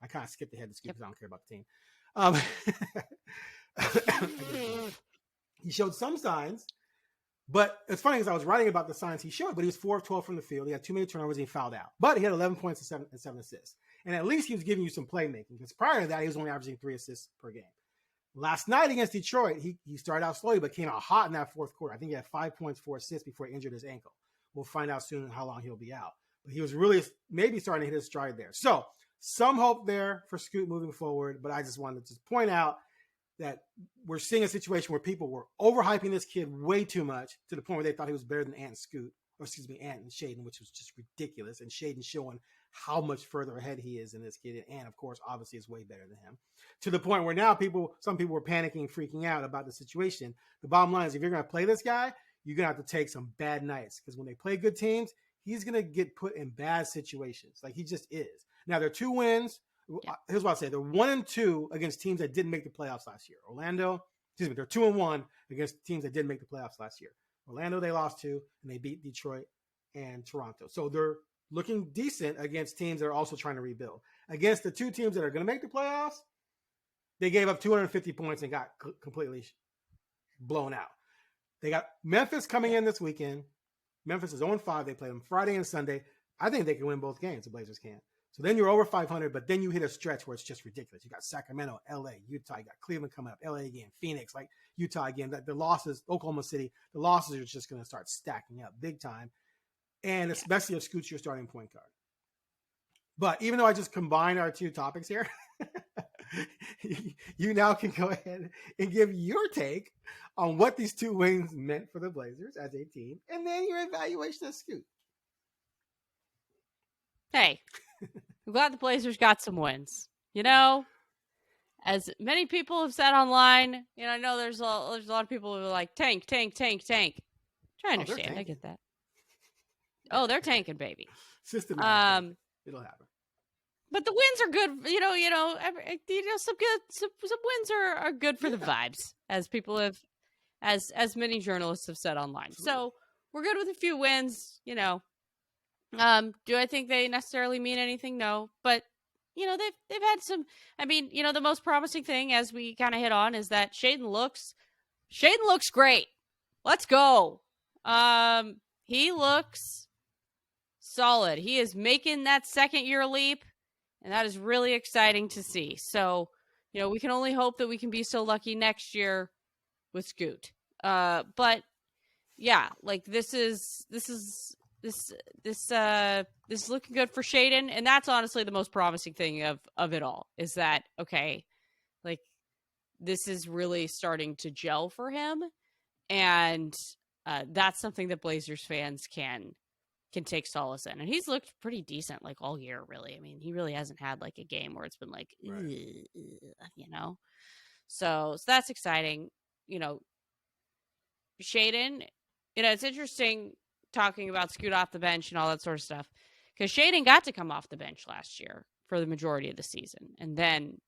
I kind of skipped ahead to Scoot because I don't care about the team. He showed some signs, but it's funny because I was writing about the signs he showed, but he was 4 of 12 from the field. He had too many turnovers and he fouled out. But he had 11 points and 7 assists. And at least he was giving you some playmaking because prior to that, he was only averaging 3 assists per game. Last night against Detroit, he started out slowly, but came out hot in that fourth quarter. I think he had 5 points, 4 assists before he injured his ankle. We'll find out soon how long he'll be out. But he was really maybe starting to hit his stride there. So some hope there for Scoot moving forward, but I just wanted to just point out that we're seeing a situation where people were overhyping this kid way too much to the point where they thought he was better than Ant and Shaden, which was just ridiculous. And Shaden showing how much further ahead he is than this kid. And Ant, of course, obviously is way better than him. To the point where now some people were panicking, freaking out about the situation. The bottom line is if you're going to play this guy, you're going to have to take some bad nights because when they play good teams, he's going to get put in bad situations. Like he just is. Now, there are 2 wins. Yeah. Here's what I'll say. They're 1-2 against teams that didn't make the playoffs last year. They're 2-1 against teams that didn't make the playoffs last year. Orlando, they lost to, and they beat Detroit and Toronto. So they're looking decent against teams that are also trying to rebuild. Against the 2 teams that are going to make the playoffs, they gave up 250 points and got completely blown out. They got Memphis coming in this weekend. Memphis is 0-5. They play them Friday and Sunday. I think they can win both games. The Blazers can. So then you're over 500, but then you hit a stretch where it's just ridiculous. You got Sacramento, LA, Utah. You got Cleveland coming up, LA again, Phoenix, like Utah again. The losses, Oklahoma City, the losses are just going to start stacking up big time. And especially if Scoot's your starting point guard. But even though I just combined our 2 topics here, you now can go ahead and give your take on what these 2 wins meant for the Blazers as a team, and then your evaluation of Scoot. Hey, I'm glad the Blazers got some wins. You know, as many people have said online, I know there's a lot of people who are like, tank. Try to understand. I get that. Oh, they're tanking, baby. Systematic. It'll happen. But the wins are good. Some wins are good for the vibes, as people have, as many journalists have said online. Absolutely. So we're good with a few wins. Do I think they necessarily mean anything? No, but they've had some. I mean, the most promising thing, as we kind of hit on, is that Shaden looks great. Let's go. He looks solid. He is making that second-year leap. And that is really exciting to see. So, we can only hope that we can be so lucky next year with Scoot. But yeah, like this is looking good for Shaden, and that's honestly the most promising thing of it all. Is that okay? Like this is really starting to gel for him, and that's something that Blazers fans can take solace in. And he's looked pretty decent like all year, really. I mean, he really hasn't had like a game where it's been like, right. So that's exciting. Shaden, it's interesting talking about Scoot off the bench and all that sort of stuff, because Shaden got to come off the bench last year for the majority of the season. And then,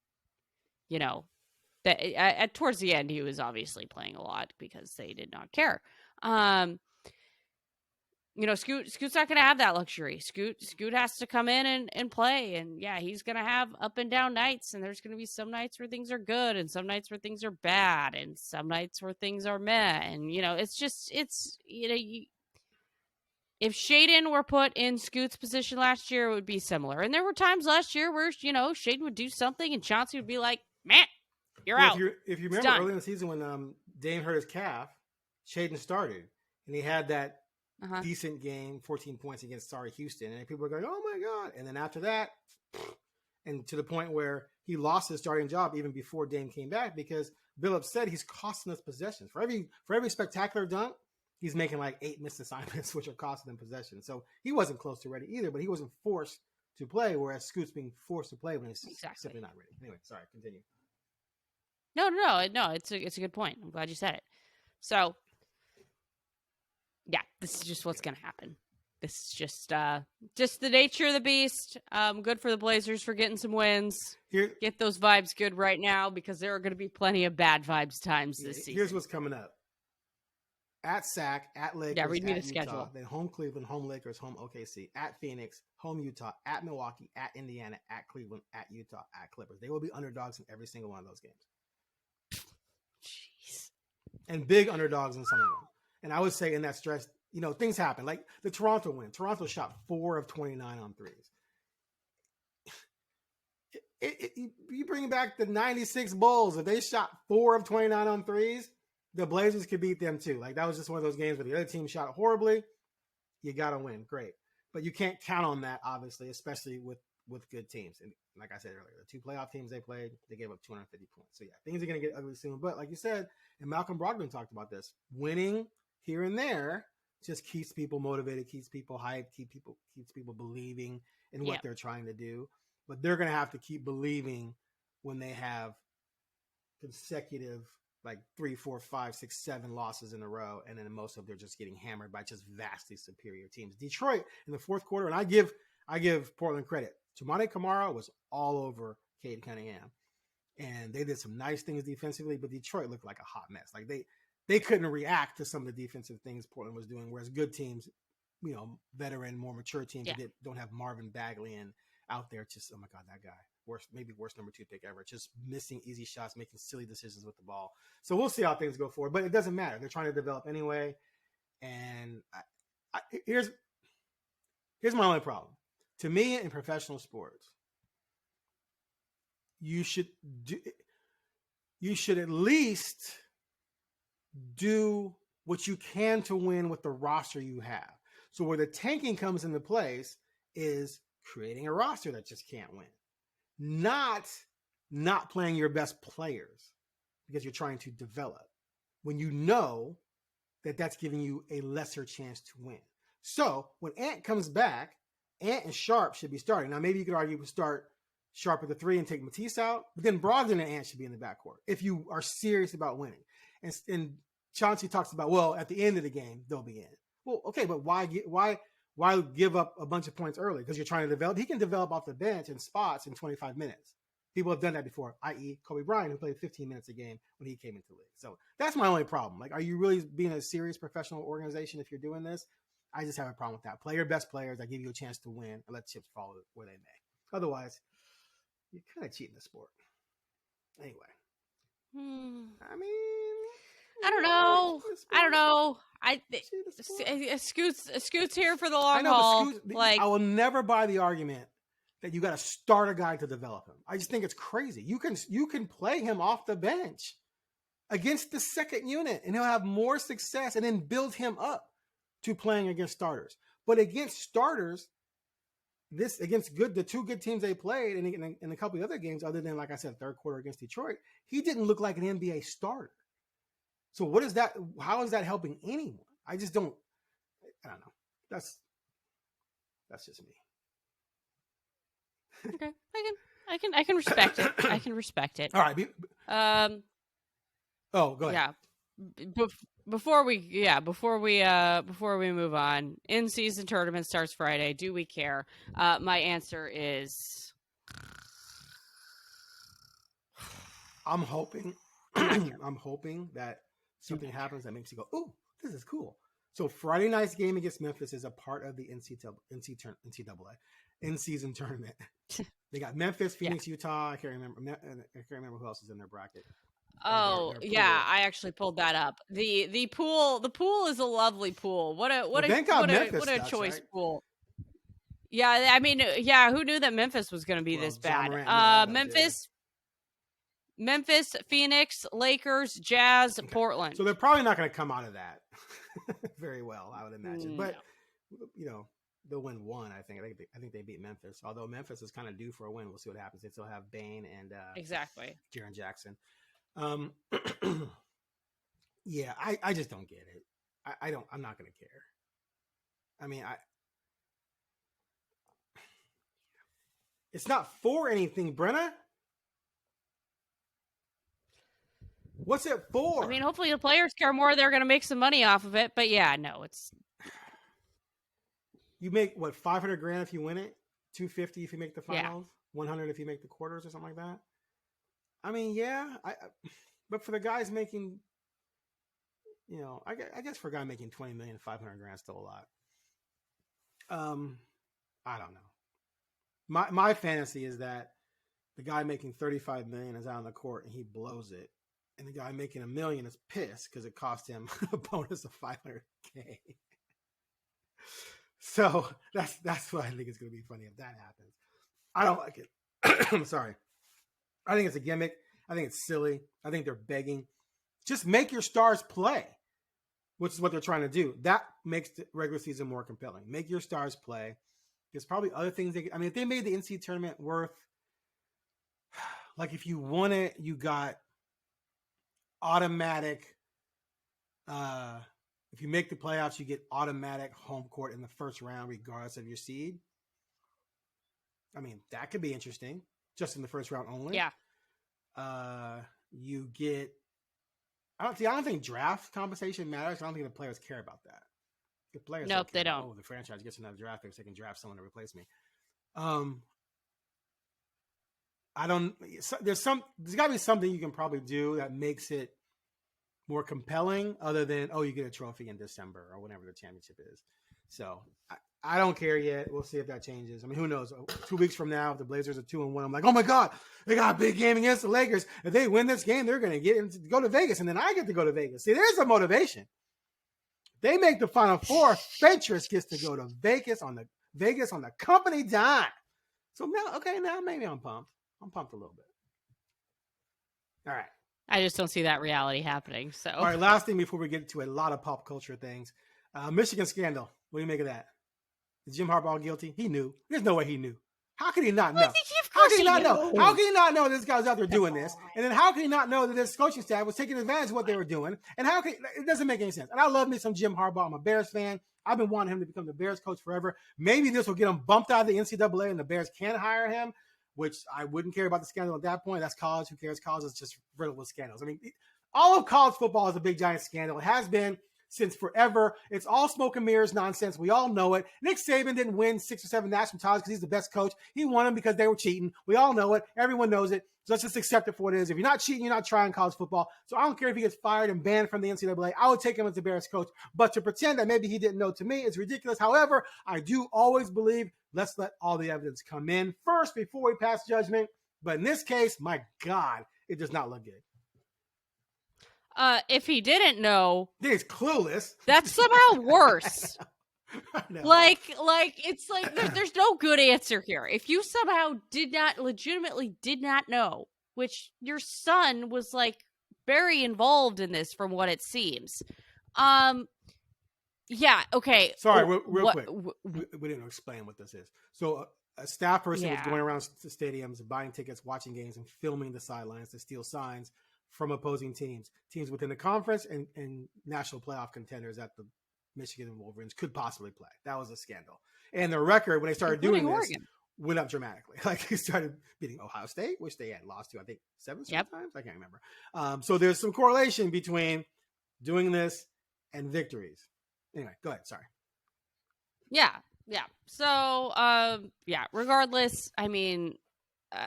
towards the end, he was obviously playing a lot because they did not care. Scoot's not going to have that luxury. Scoot has to come in and play. And yeah, he's going to have up and down nights. And there's going to be some nights where things are good and some nights where things are bad and some nights where things are meh. And, if Shaden were put in Scoot's position last year, it would be similar. And there were times last year where, Shaden would do something and Chauncey would be like, man, you're out. If you remember early in the season when Dame hurt his calf, Shaden started. And he had that decent game, 14 points against Houston. And people were going, oh, my God. And then after that, and to the point where he lost his starting job even before Dame came back because Billups said he's costing us possessions. For every spectacular dunk, he's making like 8 missed assignments, which are costing them possessions. So he wasn't close to ready either, but he wasn't forced to play, whereas Scoot's being forced to play when he's simply not ready. Anyway, sorry, continue. No, it's a good point. I'm glad you said it. So, yeah, this is just what's going to happen. This is just the nature of the beast. Good for the Blazers for getting some wins. Get those vibes good right now because there are going to be plenty of bad vibes times this season. Here's what's coming up. At SAC, at Lakers, read me the Utah, schedule. Then home Cleveland, home Lakers, home OKC, at Phoenix, home Utah, at Milwaukee, at Indiana, at Cleveland, at Utah, at Clippers. They will be underdogs in every single one of those games. Jeez. And big underdogs in some of them. And I would say in that stretch, things happen. Like the Toronto win. Toronto shot 4 of 29 on threes. You bring back the 96 Bulls. If they shot 4 of 29 on threes, the Blazers could beat them too. Like that was just one of those games where the other team shot horribly. You got to win. Great. But you can't count on that, obviously, especially with good teams. And like I said earlier, the 2 playoff teams they played, they gave up 250 points. So yeah, things are going to get ugly soon. But like you said, and Malcolm Brogdon talked about this, winning here and there just keeps people motivated, keeps people hyped, keeps people believing in what they're trying to do. But they're going to have to keep believing when they have consecutive like 3, 4, 5, 6, 7 losses in a row, and then most of them are just getting hammered by just vastly superior teams. Detroit in the fourth quarter, and I give Portland credit. Toumani Camara was all over Cade Cunningham, and they did some nice things defensively, but Detroit looked like a hot mess. Like they couldn't react to some of the defensive things Portland was doing, whereas good teams, veteran, more mature teams that don't have Marvin Bagley out there, just, oh my God, that guy. Worst number 2 pick ever. Just missing easy shots, making silly decisions with the ball. So we'll see how things go forward. But it doesn't matter. They're trying to develop anyway. And here's my only problem. To me, in professional sports, you should at least do what you can to win with the roster you have. So where the tanking comes into place is creating a roster that just can't win. Not playing your best players because you're trying to develop when you know that that's giving you a lesser chance to win. So when Ant comes back, Ant and Sharp should be starting. Now, maybe you could argue we start Sharp at the 3 and take Matisse out, but then Brogdon and Ant should be in the backcourt if you are serious about winning. And Chauncey talks about, well, at the end of the game, they'll be in. Well, okay, but why give up a bunch of points early? Because you're trying to develop. He can develop off the bench in spots in 25 minutes. People have done that before, i.e. Kobe Bryant, who played 15 minutes a game when he came into the league. So that's my only problem. Like, are you really being a serious professional organization if you're doing this? I just have a problem with that. Play your best players that give you a chance to win and let chips fall where they may. Otherwise, you're kind of cheating the sport. Anyway. I mean, I don't know. Scoot's here for the long haul. I will never buy the argument that you got to start a guy to develop him. I just think it's crazy. You can play him off the bench against the second unit, and he'll have more success, and then build him up to playing against starters. But against starters, the 2 good teams they played, and in a couple of other games, other than, like I said, third quarter against Detroit, he didn't look like an NBA starter. So what is that? How is that helping anyone? I don't know. That's just me. Okay. I can respect it. I can respect it. All right. Go ahead. Yeah. Before we move on, in-season tournament starts Friday. Do we care? My answer is I'm hoping that something happens that makes you go, "Oh, this is cool." So Friday night's game against Memphis is a part of the NCAA in-season tournament. They got Memphis, Phoenix, Utah. I can't remember who else is in their bracket. Oh, yeah, I actually pulled that up. The pool is a lovely pool. What a choice, right? Pool. Yeah, I mean, who knew that Memphis was going to be this bad? Memphis, Phoenix, Lakers, Jazz, Portland. So they're probably not going to come out of that very well, I would imagine. But they'll win one. I think they beat Memphis. Although Memphis is kind of due for a win. We'll see what happens. They still have Bane and exactly Jaren Jackson. Yeah, I just don't get it. I'm not going to care. I mean, it's not for anything, Brenna. What's it for? I mean, hopefully the players care more. They're going to make some money off of it. But yeah, no, it's. You make what, $500,000 if you win it, $250 if you make the finals, $100 if you make the quarters or something like that. I mean, yeah, but for the guys making, I guess for a guy making $20 million, $500,000 is still a lot. I don't know. My fantasy is that the guy making $35 million is out on the court and he blows it, and the guy making $1 million is pissed because it cost him a bonus of $500,000. So that's what I think is going to be funny if that happens. I don't like it. I'm sorry. I think it's a gimmick. I think it's silly. I think they're begging. Just make your stars play, which is what they're trying to do. That makes the regular season more compelling. Make your stars play. There's probably other things if they made the NCAA tournament worth, like if you won it, you got automatic. If you make the playoffs, you get automatic home court in the first round, regardless of your seed. I mean, that could be interesting, just in the first round only. Yeah. You get. I don't think draft compensation matters. I don't think the players care about that. The players, nope, they don't. Oh, the franchise gets another draft pick so they can draft someone to replace me. I don't. There's got to be something you can probably do that makes it more compelling, other than you get a trophy in December or whenever the championship is. So I don't care yet. We'll see if that changes. I mean, who knows? 2 weeks from now, if the Blazers are 2-1, I'm like, oh my God, they got a big game against the Lakers. If they win this game, they're going to go to Vegas, and then I get to go to Vegas. See, there's a motivation. They make the Final Four. Fentress gets to go to Vegas on the company dime. So now maybe I'm pumped. I'm pumped a little bit. All right. I just don't see that reality happening. So, all right, last thing before we get to a lot of pop culture things. Michigan scandal. What do you make of that? Is Jim Harbaugh guilty? He knew. There's no way he knew. How could he not know? How can he not know? How can he not know this guy was out there doing this? And then how can he not know that this coaching staff was taking advantage of what they were doing? And it doesn't make any sense. And I love me some Jim Harbaugh. I'm a Bears fan. I've been wanting him to become the Bears coach forever. Maybe this will get him bumped out of the NCAA and the Bears can hire him, which I wouldn't care about the scandal at that point. That's college. Who cares? College is just riddled with scandals. I mean, all of college football is a big, giant scandal. It has been since forever. It's all smoke and mirrors nonsense. We all know it. Nick Saban didn't win 6 or 7 national titles because he's the best coach. He won them because they were cheating. We all know it. Everyone knows it. So let's just accept it for what it is. If you're not cheating, you're not trying college football. So I don't care if he gets fired and banned from the NCAA. I would take him as the Bears coach. But to pretend that maybe he didn't know, to me, is ridiculous. However, I do always believe let's let all the evidence come in first before we pass judgment. But in this case, my God, it does not look good. If he didn't know, he's clueless. That's somehow worse. Like it's like there's no good answer here. If you somehow legitimately did not know, which your son was like very involved in this from what it seems. Yeah. Okay. Sorry, real quick. We didn't explain what this is. So a staff person was going around the stadiums, buying tickets, watching games, and filming the sidelines to steal signs from opposing teams within the conference and national playoff contenders that the Michigan Wolverines could possibly play. That was a scandal. And the record, when they started doing this, went up dramatically. Like, he started beating Ohio State, which they had lost to, I think, 7 times. I can't remember. So there's some correlation between doing this and victories. Anyway, go ahead. Sorry. Yeah. So, regardless, I mean,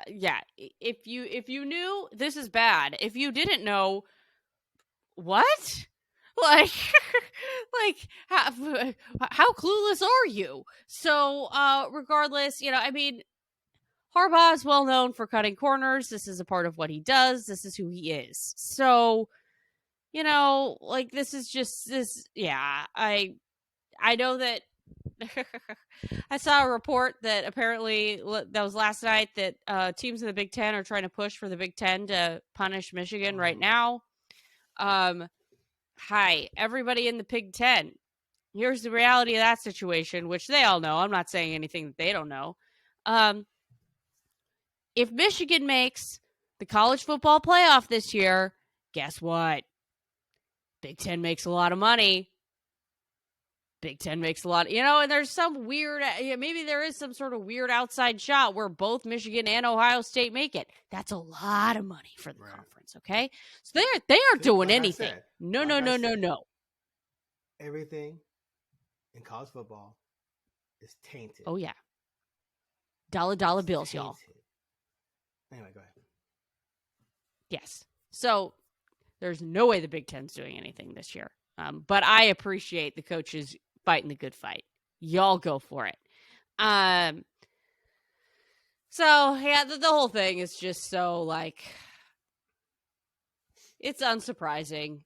if you knew, this is bad. If you didn't know, what? like, how clueless are you? So, regardless, I mean, Harbaugh is well known for cutting corners. This is a part of what he does. This is who he is. So, this is just this. Yeah, I know that. I saw a report that apparently that was last night that teams in the Big Ten are trying to push for the Big Ten to punish Michigan right now. Hi, everybody in the Big Ten. Here's the reality of that situation, which they all know. I'm not saying anything that they don't know. If Michigan makes the college football playoff this year, guess what? Big Ten makes a lot of money. Big Ten makes a lot, and there's some weird, maybe there is some sort of weird outside shot where both Michigan and Ohio State make it. That's a lot of money for the conference, okay? So they aren't doing anything. No. Everything in college football is tainted. Oh, yeah. Dollar bills, y'all. Anyway, go ahead. Yes. So there's no way the Big Ten's doing anything this year. But I appreciate the coaches fighting the good fight. Y'all go for it. So, yeah, the whole thing is just so, it's unsurprising.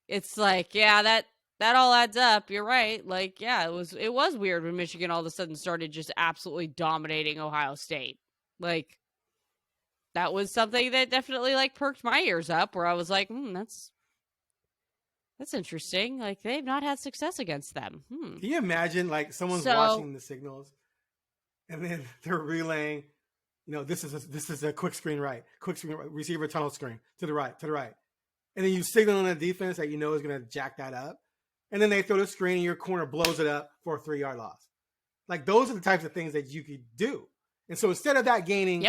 It's that all adds up. You're right. It was weird when Michigan all of a sudden started just absolutely dominating Ohio State. That was something that definitely, perked my ears up, where I was like, that's interesting. They've not had success against them. Can you imagine, someone's watching the signals, and then they're relaying, this is a quick screen right, receiver tunnel screen to the right, and then you signal on the defense that is going to jack that up, and then they throw the screen and your corner blows it up for a 3-yard loss. Those are the types of things that you could do. And so instead of that gaining,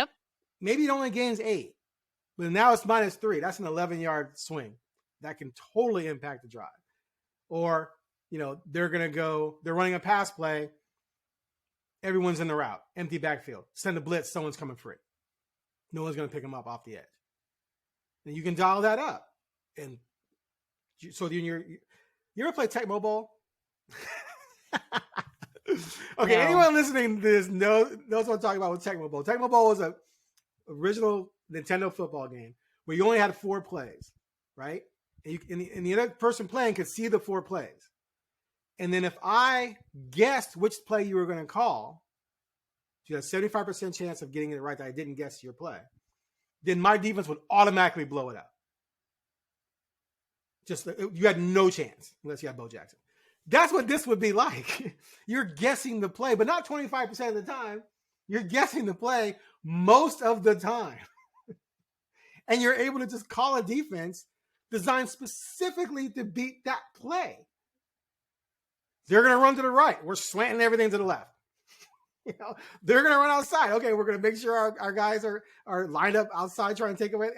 maybe it only gains 8, but now it's -3. That's an 11-yard swing. That can totally impact the drive. Or, they're running a pass play. Everyone's in the route. Empty backfield. Send a blitz. Someone's coming free. No one's going to pick them up off the edge. And you can dial that up. And so you ever play Tecmo Bowl? Okay, no. Anyone listening to this knows what I'm talking about with Tecmo Bowl. Tecmo Bowl was a original Nintendo football game where you only had 4 plays, right? And the other person playing could see the 4 plays. And then if I guessed which play you were going to call, you had a 75% chance of getting it right that I didn't guess your play, then my defense would automatically blow it up. You had no chance unless you had Bo Jackson. That's what this would be like. You're guessing the play, but not 25% of the time. You're guessing the play most of the time. And you're able to just call a defense designed specifically to beat that play. They're going to run to the right. We're slanting everything to the left. They're going to run outside. Okay, we're going to make sure our guys are lined up outside trying to take away.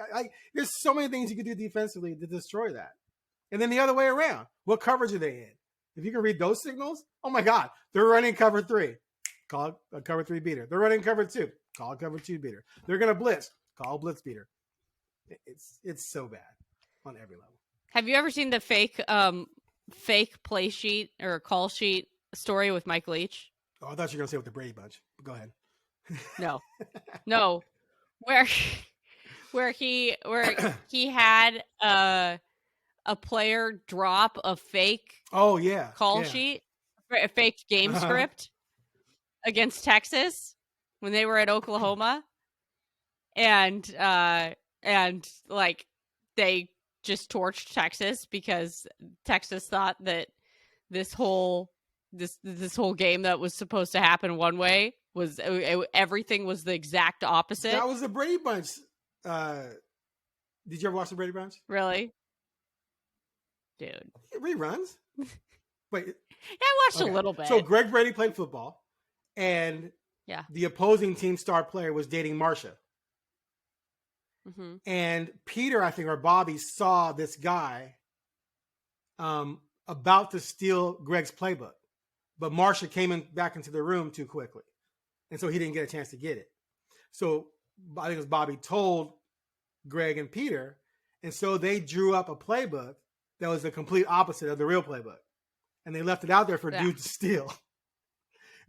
There's so many things you can do defensively to destroy that. And then the other way around. What coverage are they in? If you can read those signals, oh my God, they're running cover 3. Call a cover 3 beater. They're running cover 2. Call a cover 2 beater. They're going to blitz. Call a blitz beater. It's so bad on every level. Have you ever seen the fake play sheet or call sheet story with Mike Leach? Oh, I thought you were going to say with the Brady Bunch. But go ahead. No. Where he had a player drop a fake call sheet, a fake game script against Texas when they were at Oklahoma, and they just torched Texas because Texas thought that this whole game that was supposed to happen one way was everything was the exact opposite. That was the Brady Bunch. Did you ever watch the Brady Bunch? Really? Dude. Reruns? Wait. Yeah, I watched a little bit. So Greg Brady played football, and the opposing team star player was dating Marcia. Mm-hmm. And Peter, I think, or Bobby saw this guy about to steal Greg's playbook. But Marcia came back into the room too quickly. And so he didn't get a chance to get it. So I think it was Bobby told Greg and Peter. And so they drew up a playbook that was the complete opposite of the real playbook. And they left it out there for Dude to steal.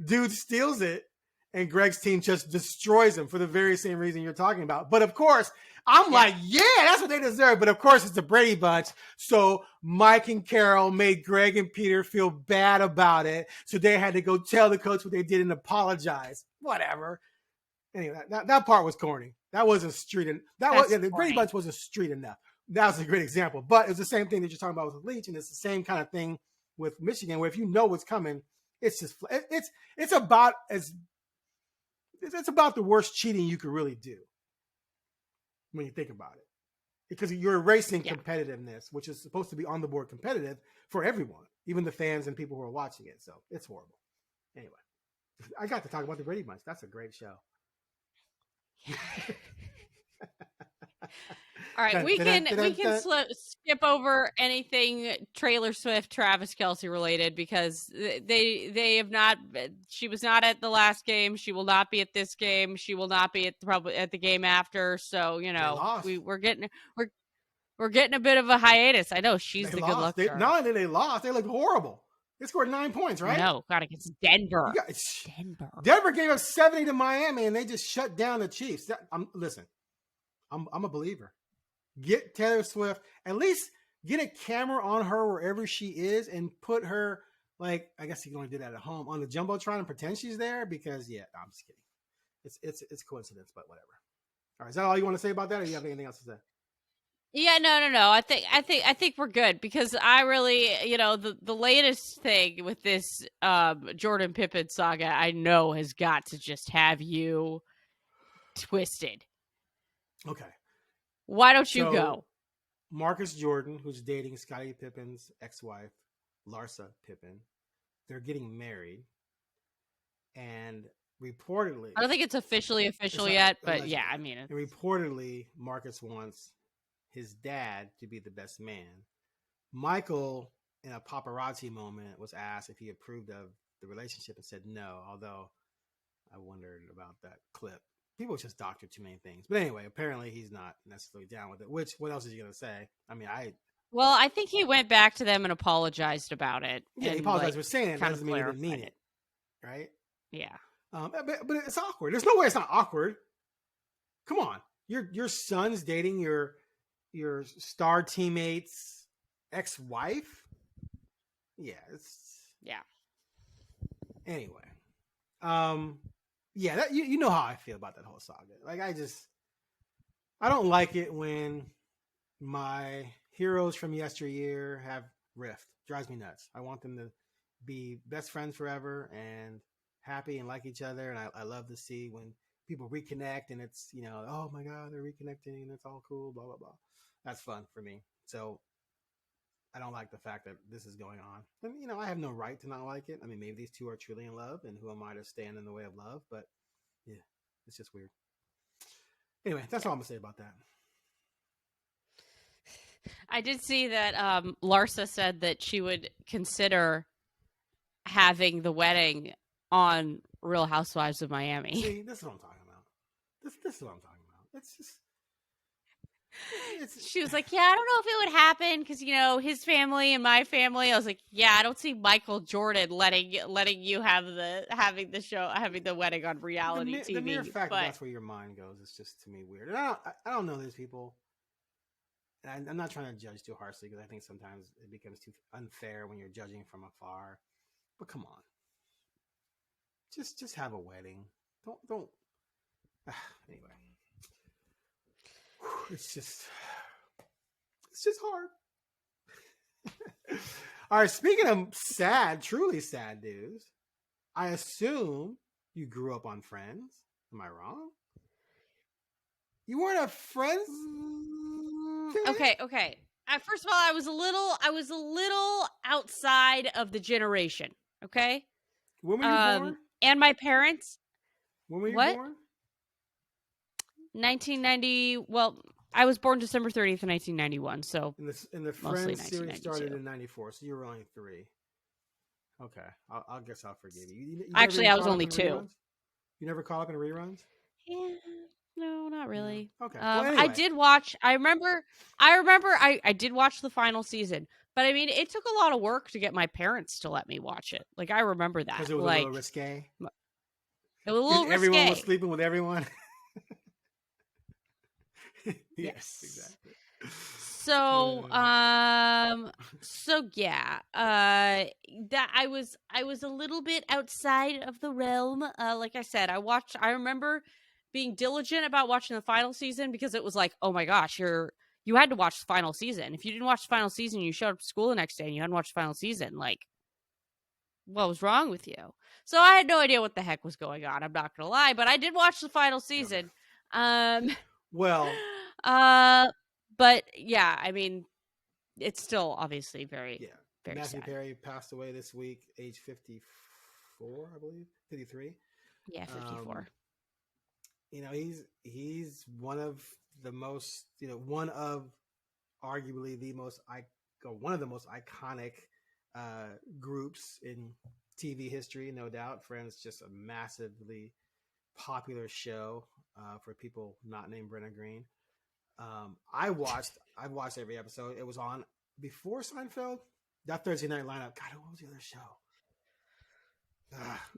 Dude steals it, and Greg's team just destroys him for the very same reason you're talking about. But of course, I'm like, yeah, that's what they deserve. But of course, it's the Brady Bunch. So Mike and Carol made Greg and Peter feel bad about it. So they had to go tell the coach what they did and apologize. Whatever. Anyway, that part was corny. That wasn't street. The Brady Bunch wasn't street enough. That was a great example. But it's the same thing that you're talking about with Leach, and it's the same kind of thing with Michigan, where if you know what's coming, it's just it's about the worst cheating you could really do when you think about it, because you're erasing competitiveness, which is supposed to be on the board competitive for everyone, even the fans and people who are watching it. So it's horrible. Anyway, I got to talk about the Brady Bunch. That's a great show. All right, we can skip over anything Taylor Swift, Travis Kelce related, because they have not. She was not at the last game. She will not be at this game. She will not be at the game after. So we're getting a bit of a hiatus. I know she's the good luck charm. Not only did they lost, they looked horrible. They scored 9 points, right? No, God, against Denver. Denver gave up 70 to Miami, and they just shut down the Chiefs. Listen, I'm a believer. Get Taylor Swift, at least get a camera on her wherever she is, and put her, like, I guess you can only do that at home, on the Jumbotron and pretend she's there, because I'm just kidding. It's coincidence, but whatever. All right, is that all you want to say about that, or do you have anything else to say? Yeah, no. I think we're good, because I really, the latest thing with this Jordan Pippen saga, I know has got to just have you twisted. Okay. Why don't you go? Marcus Jordan, who's dating Scottie Pippen's ex-wife, Larsa Pippen, they're getting married, and reportedly, I don't think it's official yet, but allegedly. Yeah, I mean, and reportedly, Marcus wants his dad to be the best man. Michael, in a paparazzi moment, was asked if he approved of the relationship and said no, although I wondered about that clip. People just doctor too many things. But anyway, apparently he's not necessarily down with it. What else is he going to say? I mean, I think he went back to them and apologized about it. Yeah, he apologized for saying it. Doesn't mean he didn't mean it. Right? Yeah. But it's awkward. There's no way it's not awkward. Come on. Your son's dating your star teammate's ex-wife? Yeah. Anyway. Yeah, you know how I feel about that whole saga. Like, I don't like it when my heroes from yesteryear have rift. Drives me nuts. I want them to be best friends forever and happy and like each other. And I love to see when people reconnect and it's, oh my God, they're reconnecting and it's all cool, blah, blah, blah. That's fun for me. So I don't like the fact that this is going on. And, I have no right to not like it. I mean, maybe these two are truly in love, and who am I to stand in the way of love? But yeah, it's just weird. Anyway, that's all I'm going to say about that. I did see that Larsa said that she would consider having the wedding on Real Housewives of Miami. See, this is what I'm talking about. This is what I'm talking about. It's just... She was like, yeah, I don't know if it would happen because, his family and my family. I was like, yeah, I don't see Michael Jordan letting you having the wedding on reality TV. The mere fact that that's where your mind goes is just, to me, weird. And I don't know these people. And I'm not trying to judge too harshly, because I think sometimes it becomes too unfair when you're judging from afar. But come on. Just have a wedding. Don't. Anyway. It's just hard. All right, speaking of truly sad news, I assume you grew up on Friends. Am I wrong? You weren't a Friends? Okay. First of all, I was a little outside of the generation. Okay. When were you born? And my parents. When were you born? 1990. Well, I was born December 30th, 1991. So in the Friends series started in 94, so you were only 3. Okay, I guess I'll forgive you. Actually, I was only 2. You never caught up in reruns? Yeah. No, not really. No. Okay. Well, anyway. I did watch. I remember. I did watch the final season, but I mean, it took a lot of work to get my parents to let me watch it. Like I remember that. Because it was like, a little risque. It was a little risque. Everyone was sleeping with everyone. Yes, exactly. So, yeah, that I was a little bit outside of the realm. Like I said, I remember being diligent about watching the final season because it was like, oh my gosh, you had to watch the final season. If you didn't watch the final season, you showed up to school the next day and you hadn't watched the final season. Like, what was wrong with you? So I had no idea what the heck was going on. I'm not gonna lie, but I did watch the final season. Well, but yeah, I mean, it's still obviously very Matthew sad. Perry passed away this week, age 54, I believe, 53. Yeah, 54. He's one of the most, one of arguably one of the most iconic groups in TV history, no doubt. Friends, just a massively popular show for people not named Brenna Greene. I've watched every episode. It was on before Seinfeld. That Thursday night lineup. God, what was the other show?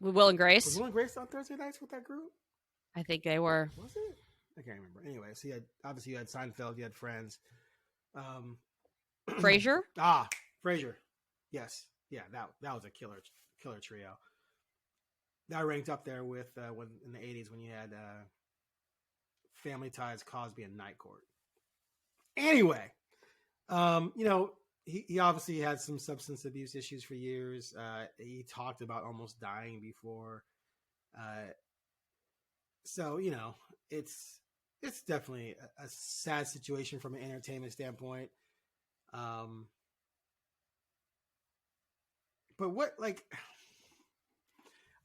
With Will and Grace. Was Will and Grace on Thursday nights with that group? I think they were. Was it? I can't remember. Anyway, so you had Seinfeld, you had Friends. Frasier? Frasier. Yes. Yeah, that was a killer trio. That ranked up there with when in the 80s when you had Family Ties, Cosby, and Night Court. Anyway, he obviously had some substance abuse issues for years. He talked about almost dying before. So, it's definitely a sad situation from an entertainment standpoint. But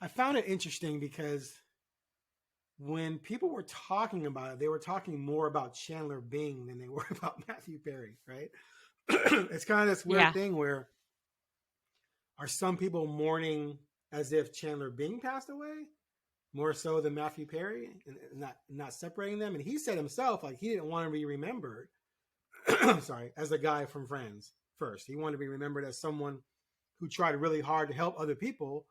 I found it interesting because when people were talking about it, they were talking more about Chandler Bing than they were about Matthew Perry, right? It's kind of this weird thing where are some people mourning as if Chandler Bing passed away more so than Matthew Perry and not separating them. And he said himself, like, he didn't want to be remembered, as the guy from Friends first. He wanted to be remembered as someone who tried really hard to help other people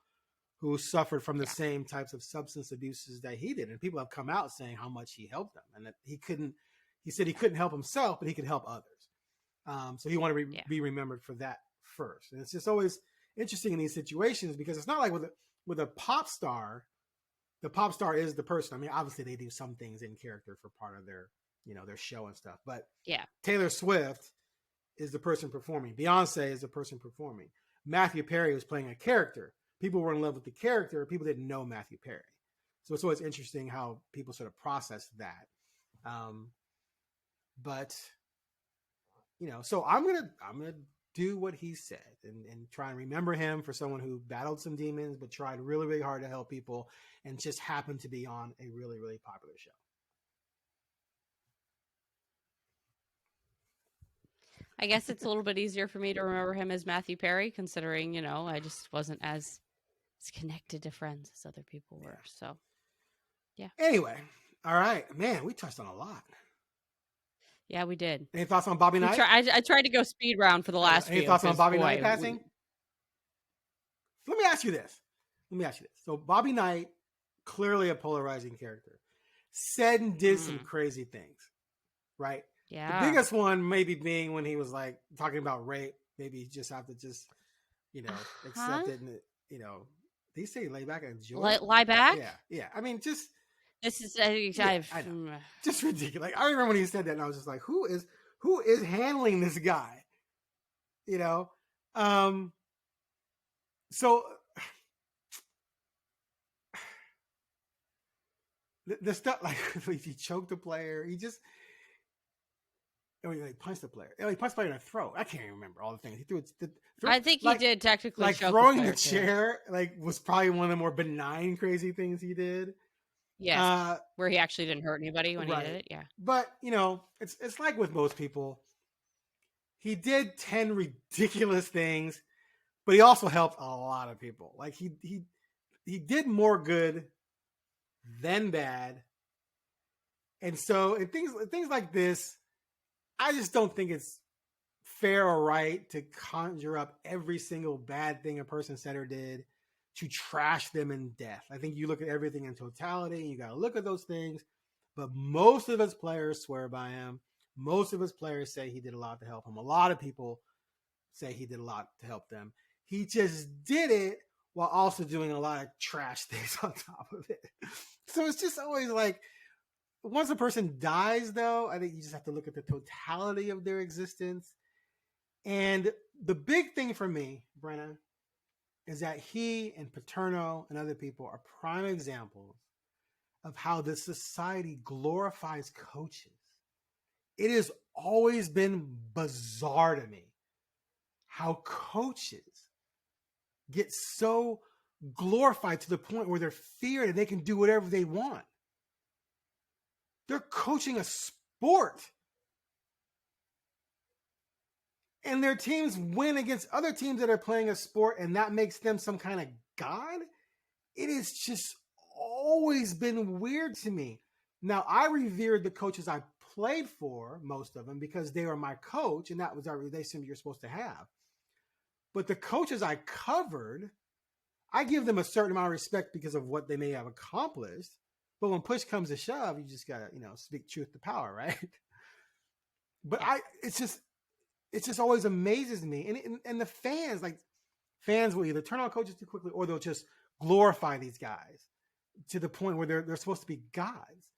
who suffered from the same types of substance abuses that he did. And people have come out saying how much he helped them and that he said he couldn't help himself, but he could help others. So he wanted to be remembered for that first. And it's just always interesting in these situations because it's not like with a pop star, the pop star is the person. I mean, obviously they do some things in character for part of their, their show and stuff, but Taylor Swift is the person performing. Beyonce is the person performing. Matthew Perry was playing a character. People were in love with the character. People didn't know Matthew Perry. So it's always interesting how people sort of process that. But so I'm gonna do what he said and try and remember him for someone who battled some demons, but tried really, really hard to help people and just happened to be on a really, really popular show. I guess it's a little bit easier for me to remember him as Matthew Perry, considering, I just wasn't as connected to Friends as other people were. So, yeah. Anyway, all right. Man, we touched on a lot. Yeah, we did. Any thoughts on Bobby Knight? I tried to go speed round for the last Any thoughts on Bobby Knight passing? Let me ask you this. So Bobby Knight, clearly a polarizing character, said and did some crazy things, right? Yeah. The biggest one maybe being when he was like talking about rape. Maybe you just have to accept it and, they say lay back and enjoy it. Lie back? Yeah. I mean, just... This is just ridiculous. Like, I remember when he said that and I was just like, who is handling this guy? So the stuff like he choked the player, he punched the player. He punched the player in the throat. I can't even remember all the things he threw. I think he did technically. Like throwing the chair, was probably one of the more benign, crazy things he did. Yes, where he actually didn't hurt anybody when he did it. Yeah, but it's like with most people. He did 10 ridiculous things, but he also helped a lot of people. Like he did more good than bad. And so, and things like this, I just don't think it's fair or right to conjure up every single bad thing a person said or did to trash them in death. I think you look at everything in totality, and you got to look at those things. But most of us players swear by him. Most of us players say he did a lot to help him. A lot of people say he did a lot to help them. He just did it while also doing a lot of trash things on top of it. So it's just always like, once a person dies, though, I think you just have to look at the totality of their existence. And the big thing for me, Brenna, is that he and Paterno and other people are prime examples of how this society glorifies coaches. It has always been bizarre to me how coaches get so glorified to the point where they're feared and they can do whatever they want. They're coaching a sport. And their teams win against other teams that are playing a sport, and that makes them some kind of god. It has just always been weird to me. Now, I revered the coaches I played for, most of them, because they were my coach, and that was our relationship you're supposed to have. But the coaches I covered, I give them a certain amount of respect because of what they may have accomplished. But when push comes to shove, you just gotta, speak truth to power, right? But it's just always amazes me. And the fans will either turn on coaches too quickly or they'll just glorify these guys to the point where they're supposed to be gods.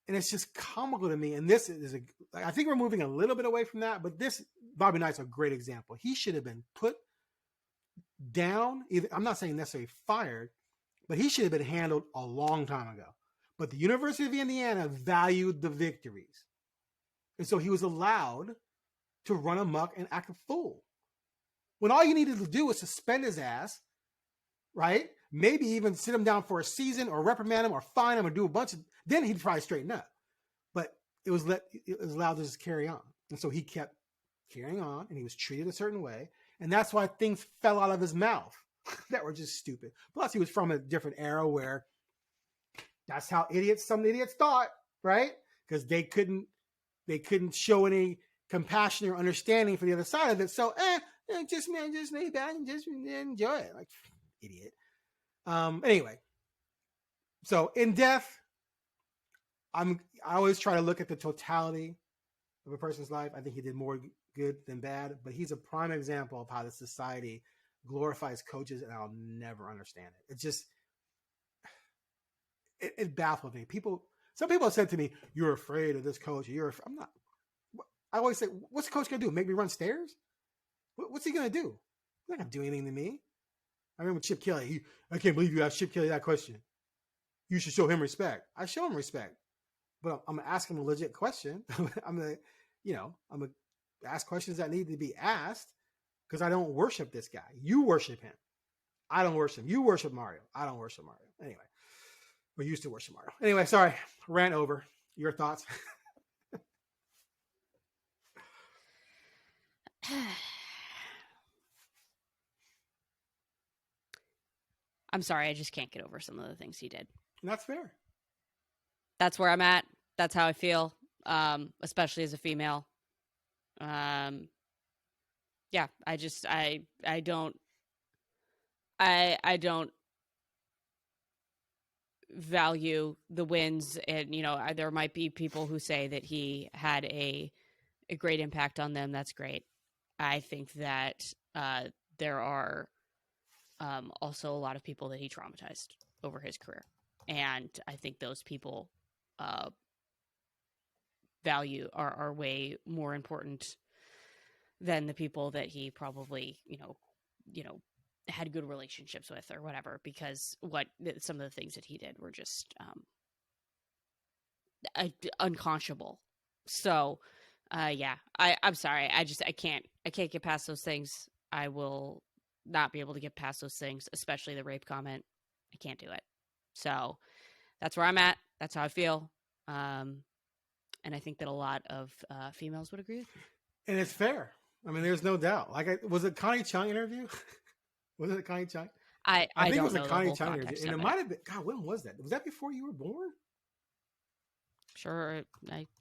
And it's just comical to me. And this is I think we're moving a little bit away from that, but Bobby Knight's a great example. He should have been put down. I'm not saying necessarily fired, but he should have been handled a long time ago. But the University of Indiana valued the victories. And so he was allowed to run amok and act a fool. When all you needed to do was suspend his ass, right? Maybe even sit him down for a season or reprimand him or fine him or do a bunch of, then he'd probably straighten up. But it was allowed to just carry on. And so he kept carrying on and he was treated a certain way. And that's why things fell out of his mouth that were just stupid. Plus he was from a different era where that's how some idiots thought, right? Because they couldn't show any compassion or understanding for the other side of it. So, just lay back and just enjoy it. Like, idiot. Anyway, so in death, I always try to look at the totality of a person's life. I think he did more good than bad, but he's a prime example of how the society glorifies coaches, and I'll never understand it. It just, it baffles me. Some people have said to me, "You're afraid of this coach." I'm not. I always say, "What's the coach gonna do? Make me run stairs? What's he gonna do? He's not gonna do anything to me." I remember Chip Kelly. I can't believe you asked Chip Kelly that question. You should show him respect. I show him respect, but I'm gonna ask him a legit question. I'm gonna ask questions that need to be asked because I don't worship this guy. You worship him. I don't worship him. You worship Mario. I don't worship Mario. Anyway. We used to worship Mario. Anyway, sorry. Rant over. Your thoughts? I'm sorry. I just can't get over some of the things he did. That's fair. That's where I'm at. That's how I feel, especially as a female. Yeah, I don't value the wins, and there might be people who say that he had a great impact on them. That's great. I think that there are also a lot of people that he traumatized over his career, and I think those people value are way more important than the people that he probably had good relationships with or whatever, because some of the things that he did were just unconscionable. So I'm sorry. I can't get past those things. I will not be able to get past those things, especially the rape comment. I can't do it. So that's where I'm at. That's how I feel. And I think that a lot of females would agree with me. And it's fair. I mean, there's no doubt. Was it Connie Chung interview? Was it a Connie Chung? I think it was a Connie Chung interview. And it might have been, God, when was that? Was that before you were born? Sure,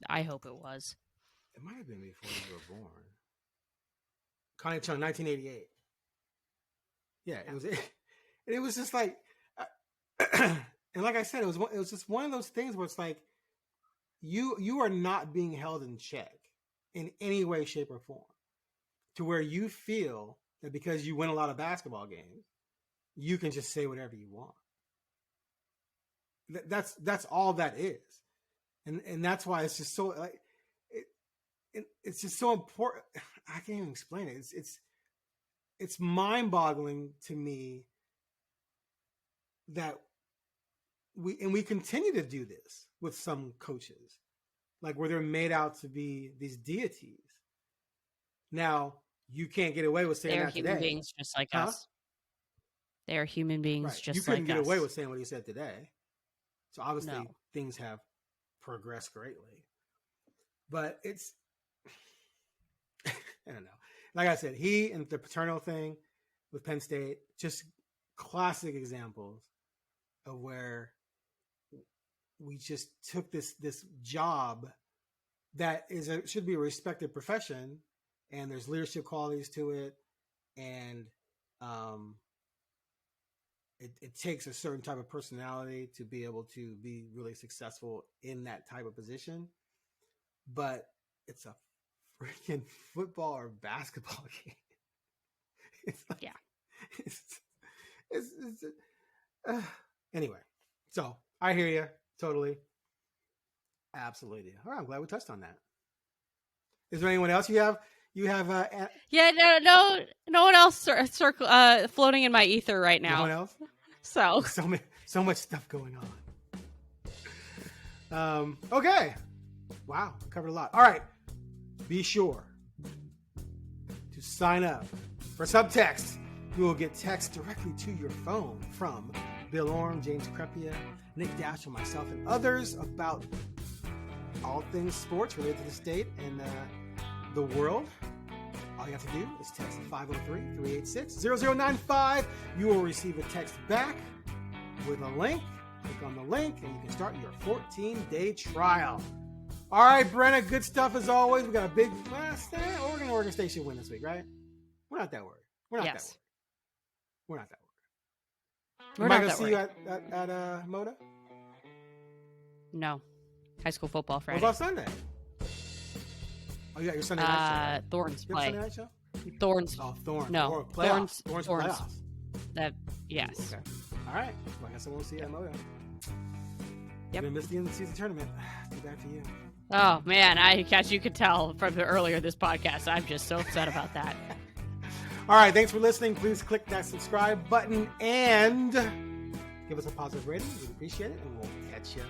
I hope it was. It might have been before you were born. Connie Chung, 1988. Yeah, it was. It was just like, and like I said, it was just one of those things where it's like, you are not being held in check in any way, shape, or form, to where you feel that because you win a lot of basketball games, you can just say whatever you want. That's all that is, and that's why it's just so like it's just so important. I can't even explain it. It's mind-boggling to me that we continue to do this with some coaches, like where they're made out to be these deities. Now you can't get away with saying that today. They're human beings just like us. They are human beings just like us. You couldn't get away with saying what you said today. So obviously things have progressed greatly. But it's, I don't know. Like I said, he and the paternal thing with Penn State, just classic examples of where we just took this job that should be a respected profession, and there's leadership qualities to it, and it takes a certain type of personality to be able to be really successful in that type of position. But it's a freaking football or basketball game. It's like, anyway, so I hear you totally. Absolutely. All right, I'm glad we touched on that. Is there anyone else you have? No one else floating in my ether right now. No one else? So much stuff going on. Okay. Wow, we covered a lot. All right. Be sure to sign up for Subtext. You will get text directly to your phone from Bill Orm, James Crepia, Nick Dash, and myself, and others about all things sports related to the state and the world. All you have to do is text 503-386-0095. You will receive a text back with a link. Click on the link and you can start your 14-day trial. All right, Brenna, good stuff as always. We got a big Oregon Station win this week, right? We're not that worried. We're not that worried. Am I going to see you at Moda? No. High school football Friday. What about Sunday? Oh, you got your Sunday night show. Right? Thorns play. Sunday night show? Thorns. Oh, Thorns. No. Playoffs. Thorns Playoffs. Yes. Okay. All right. Well, I guess I won't see you at Moda. Yep. You missed the end of the season tournament. Too bad for you. Oh, man. As you could tell from earlier this podcast, I'm just so upset about that. All right. Thanks for listening. Please click that subscribe button and give us a positive rating. We'd appreciate it. And we'll catch you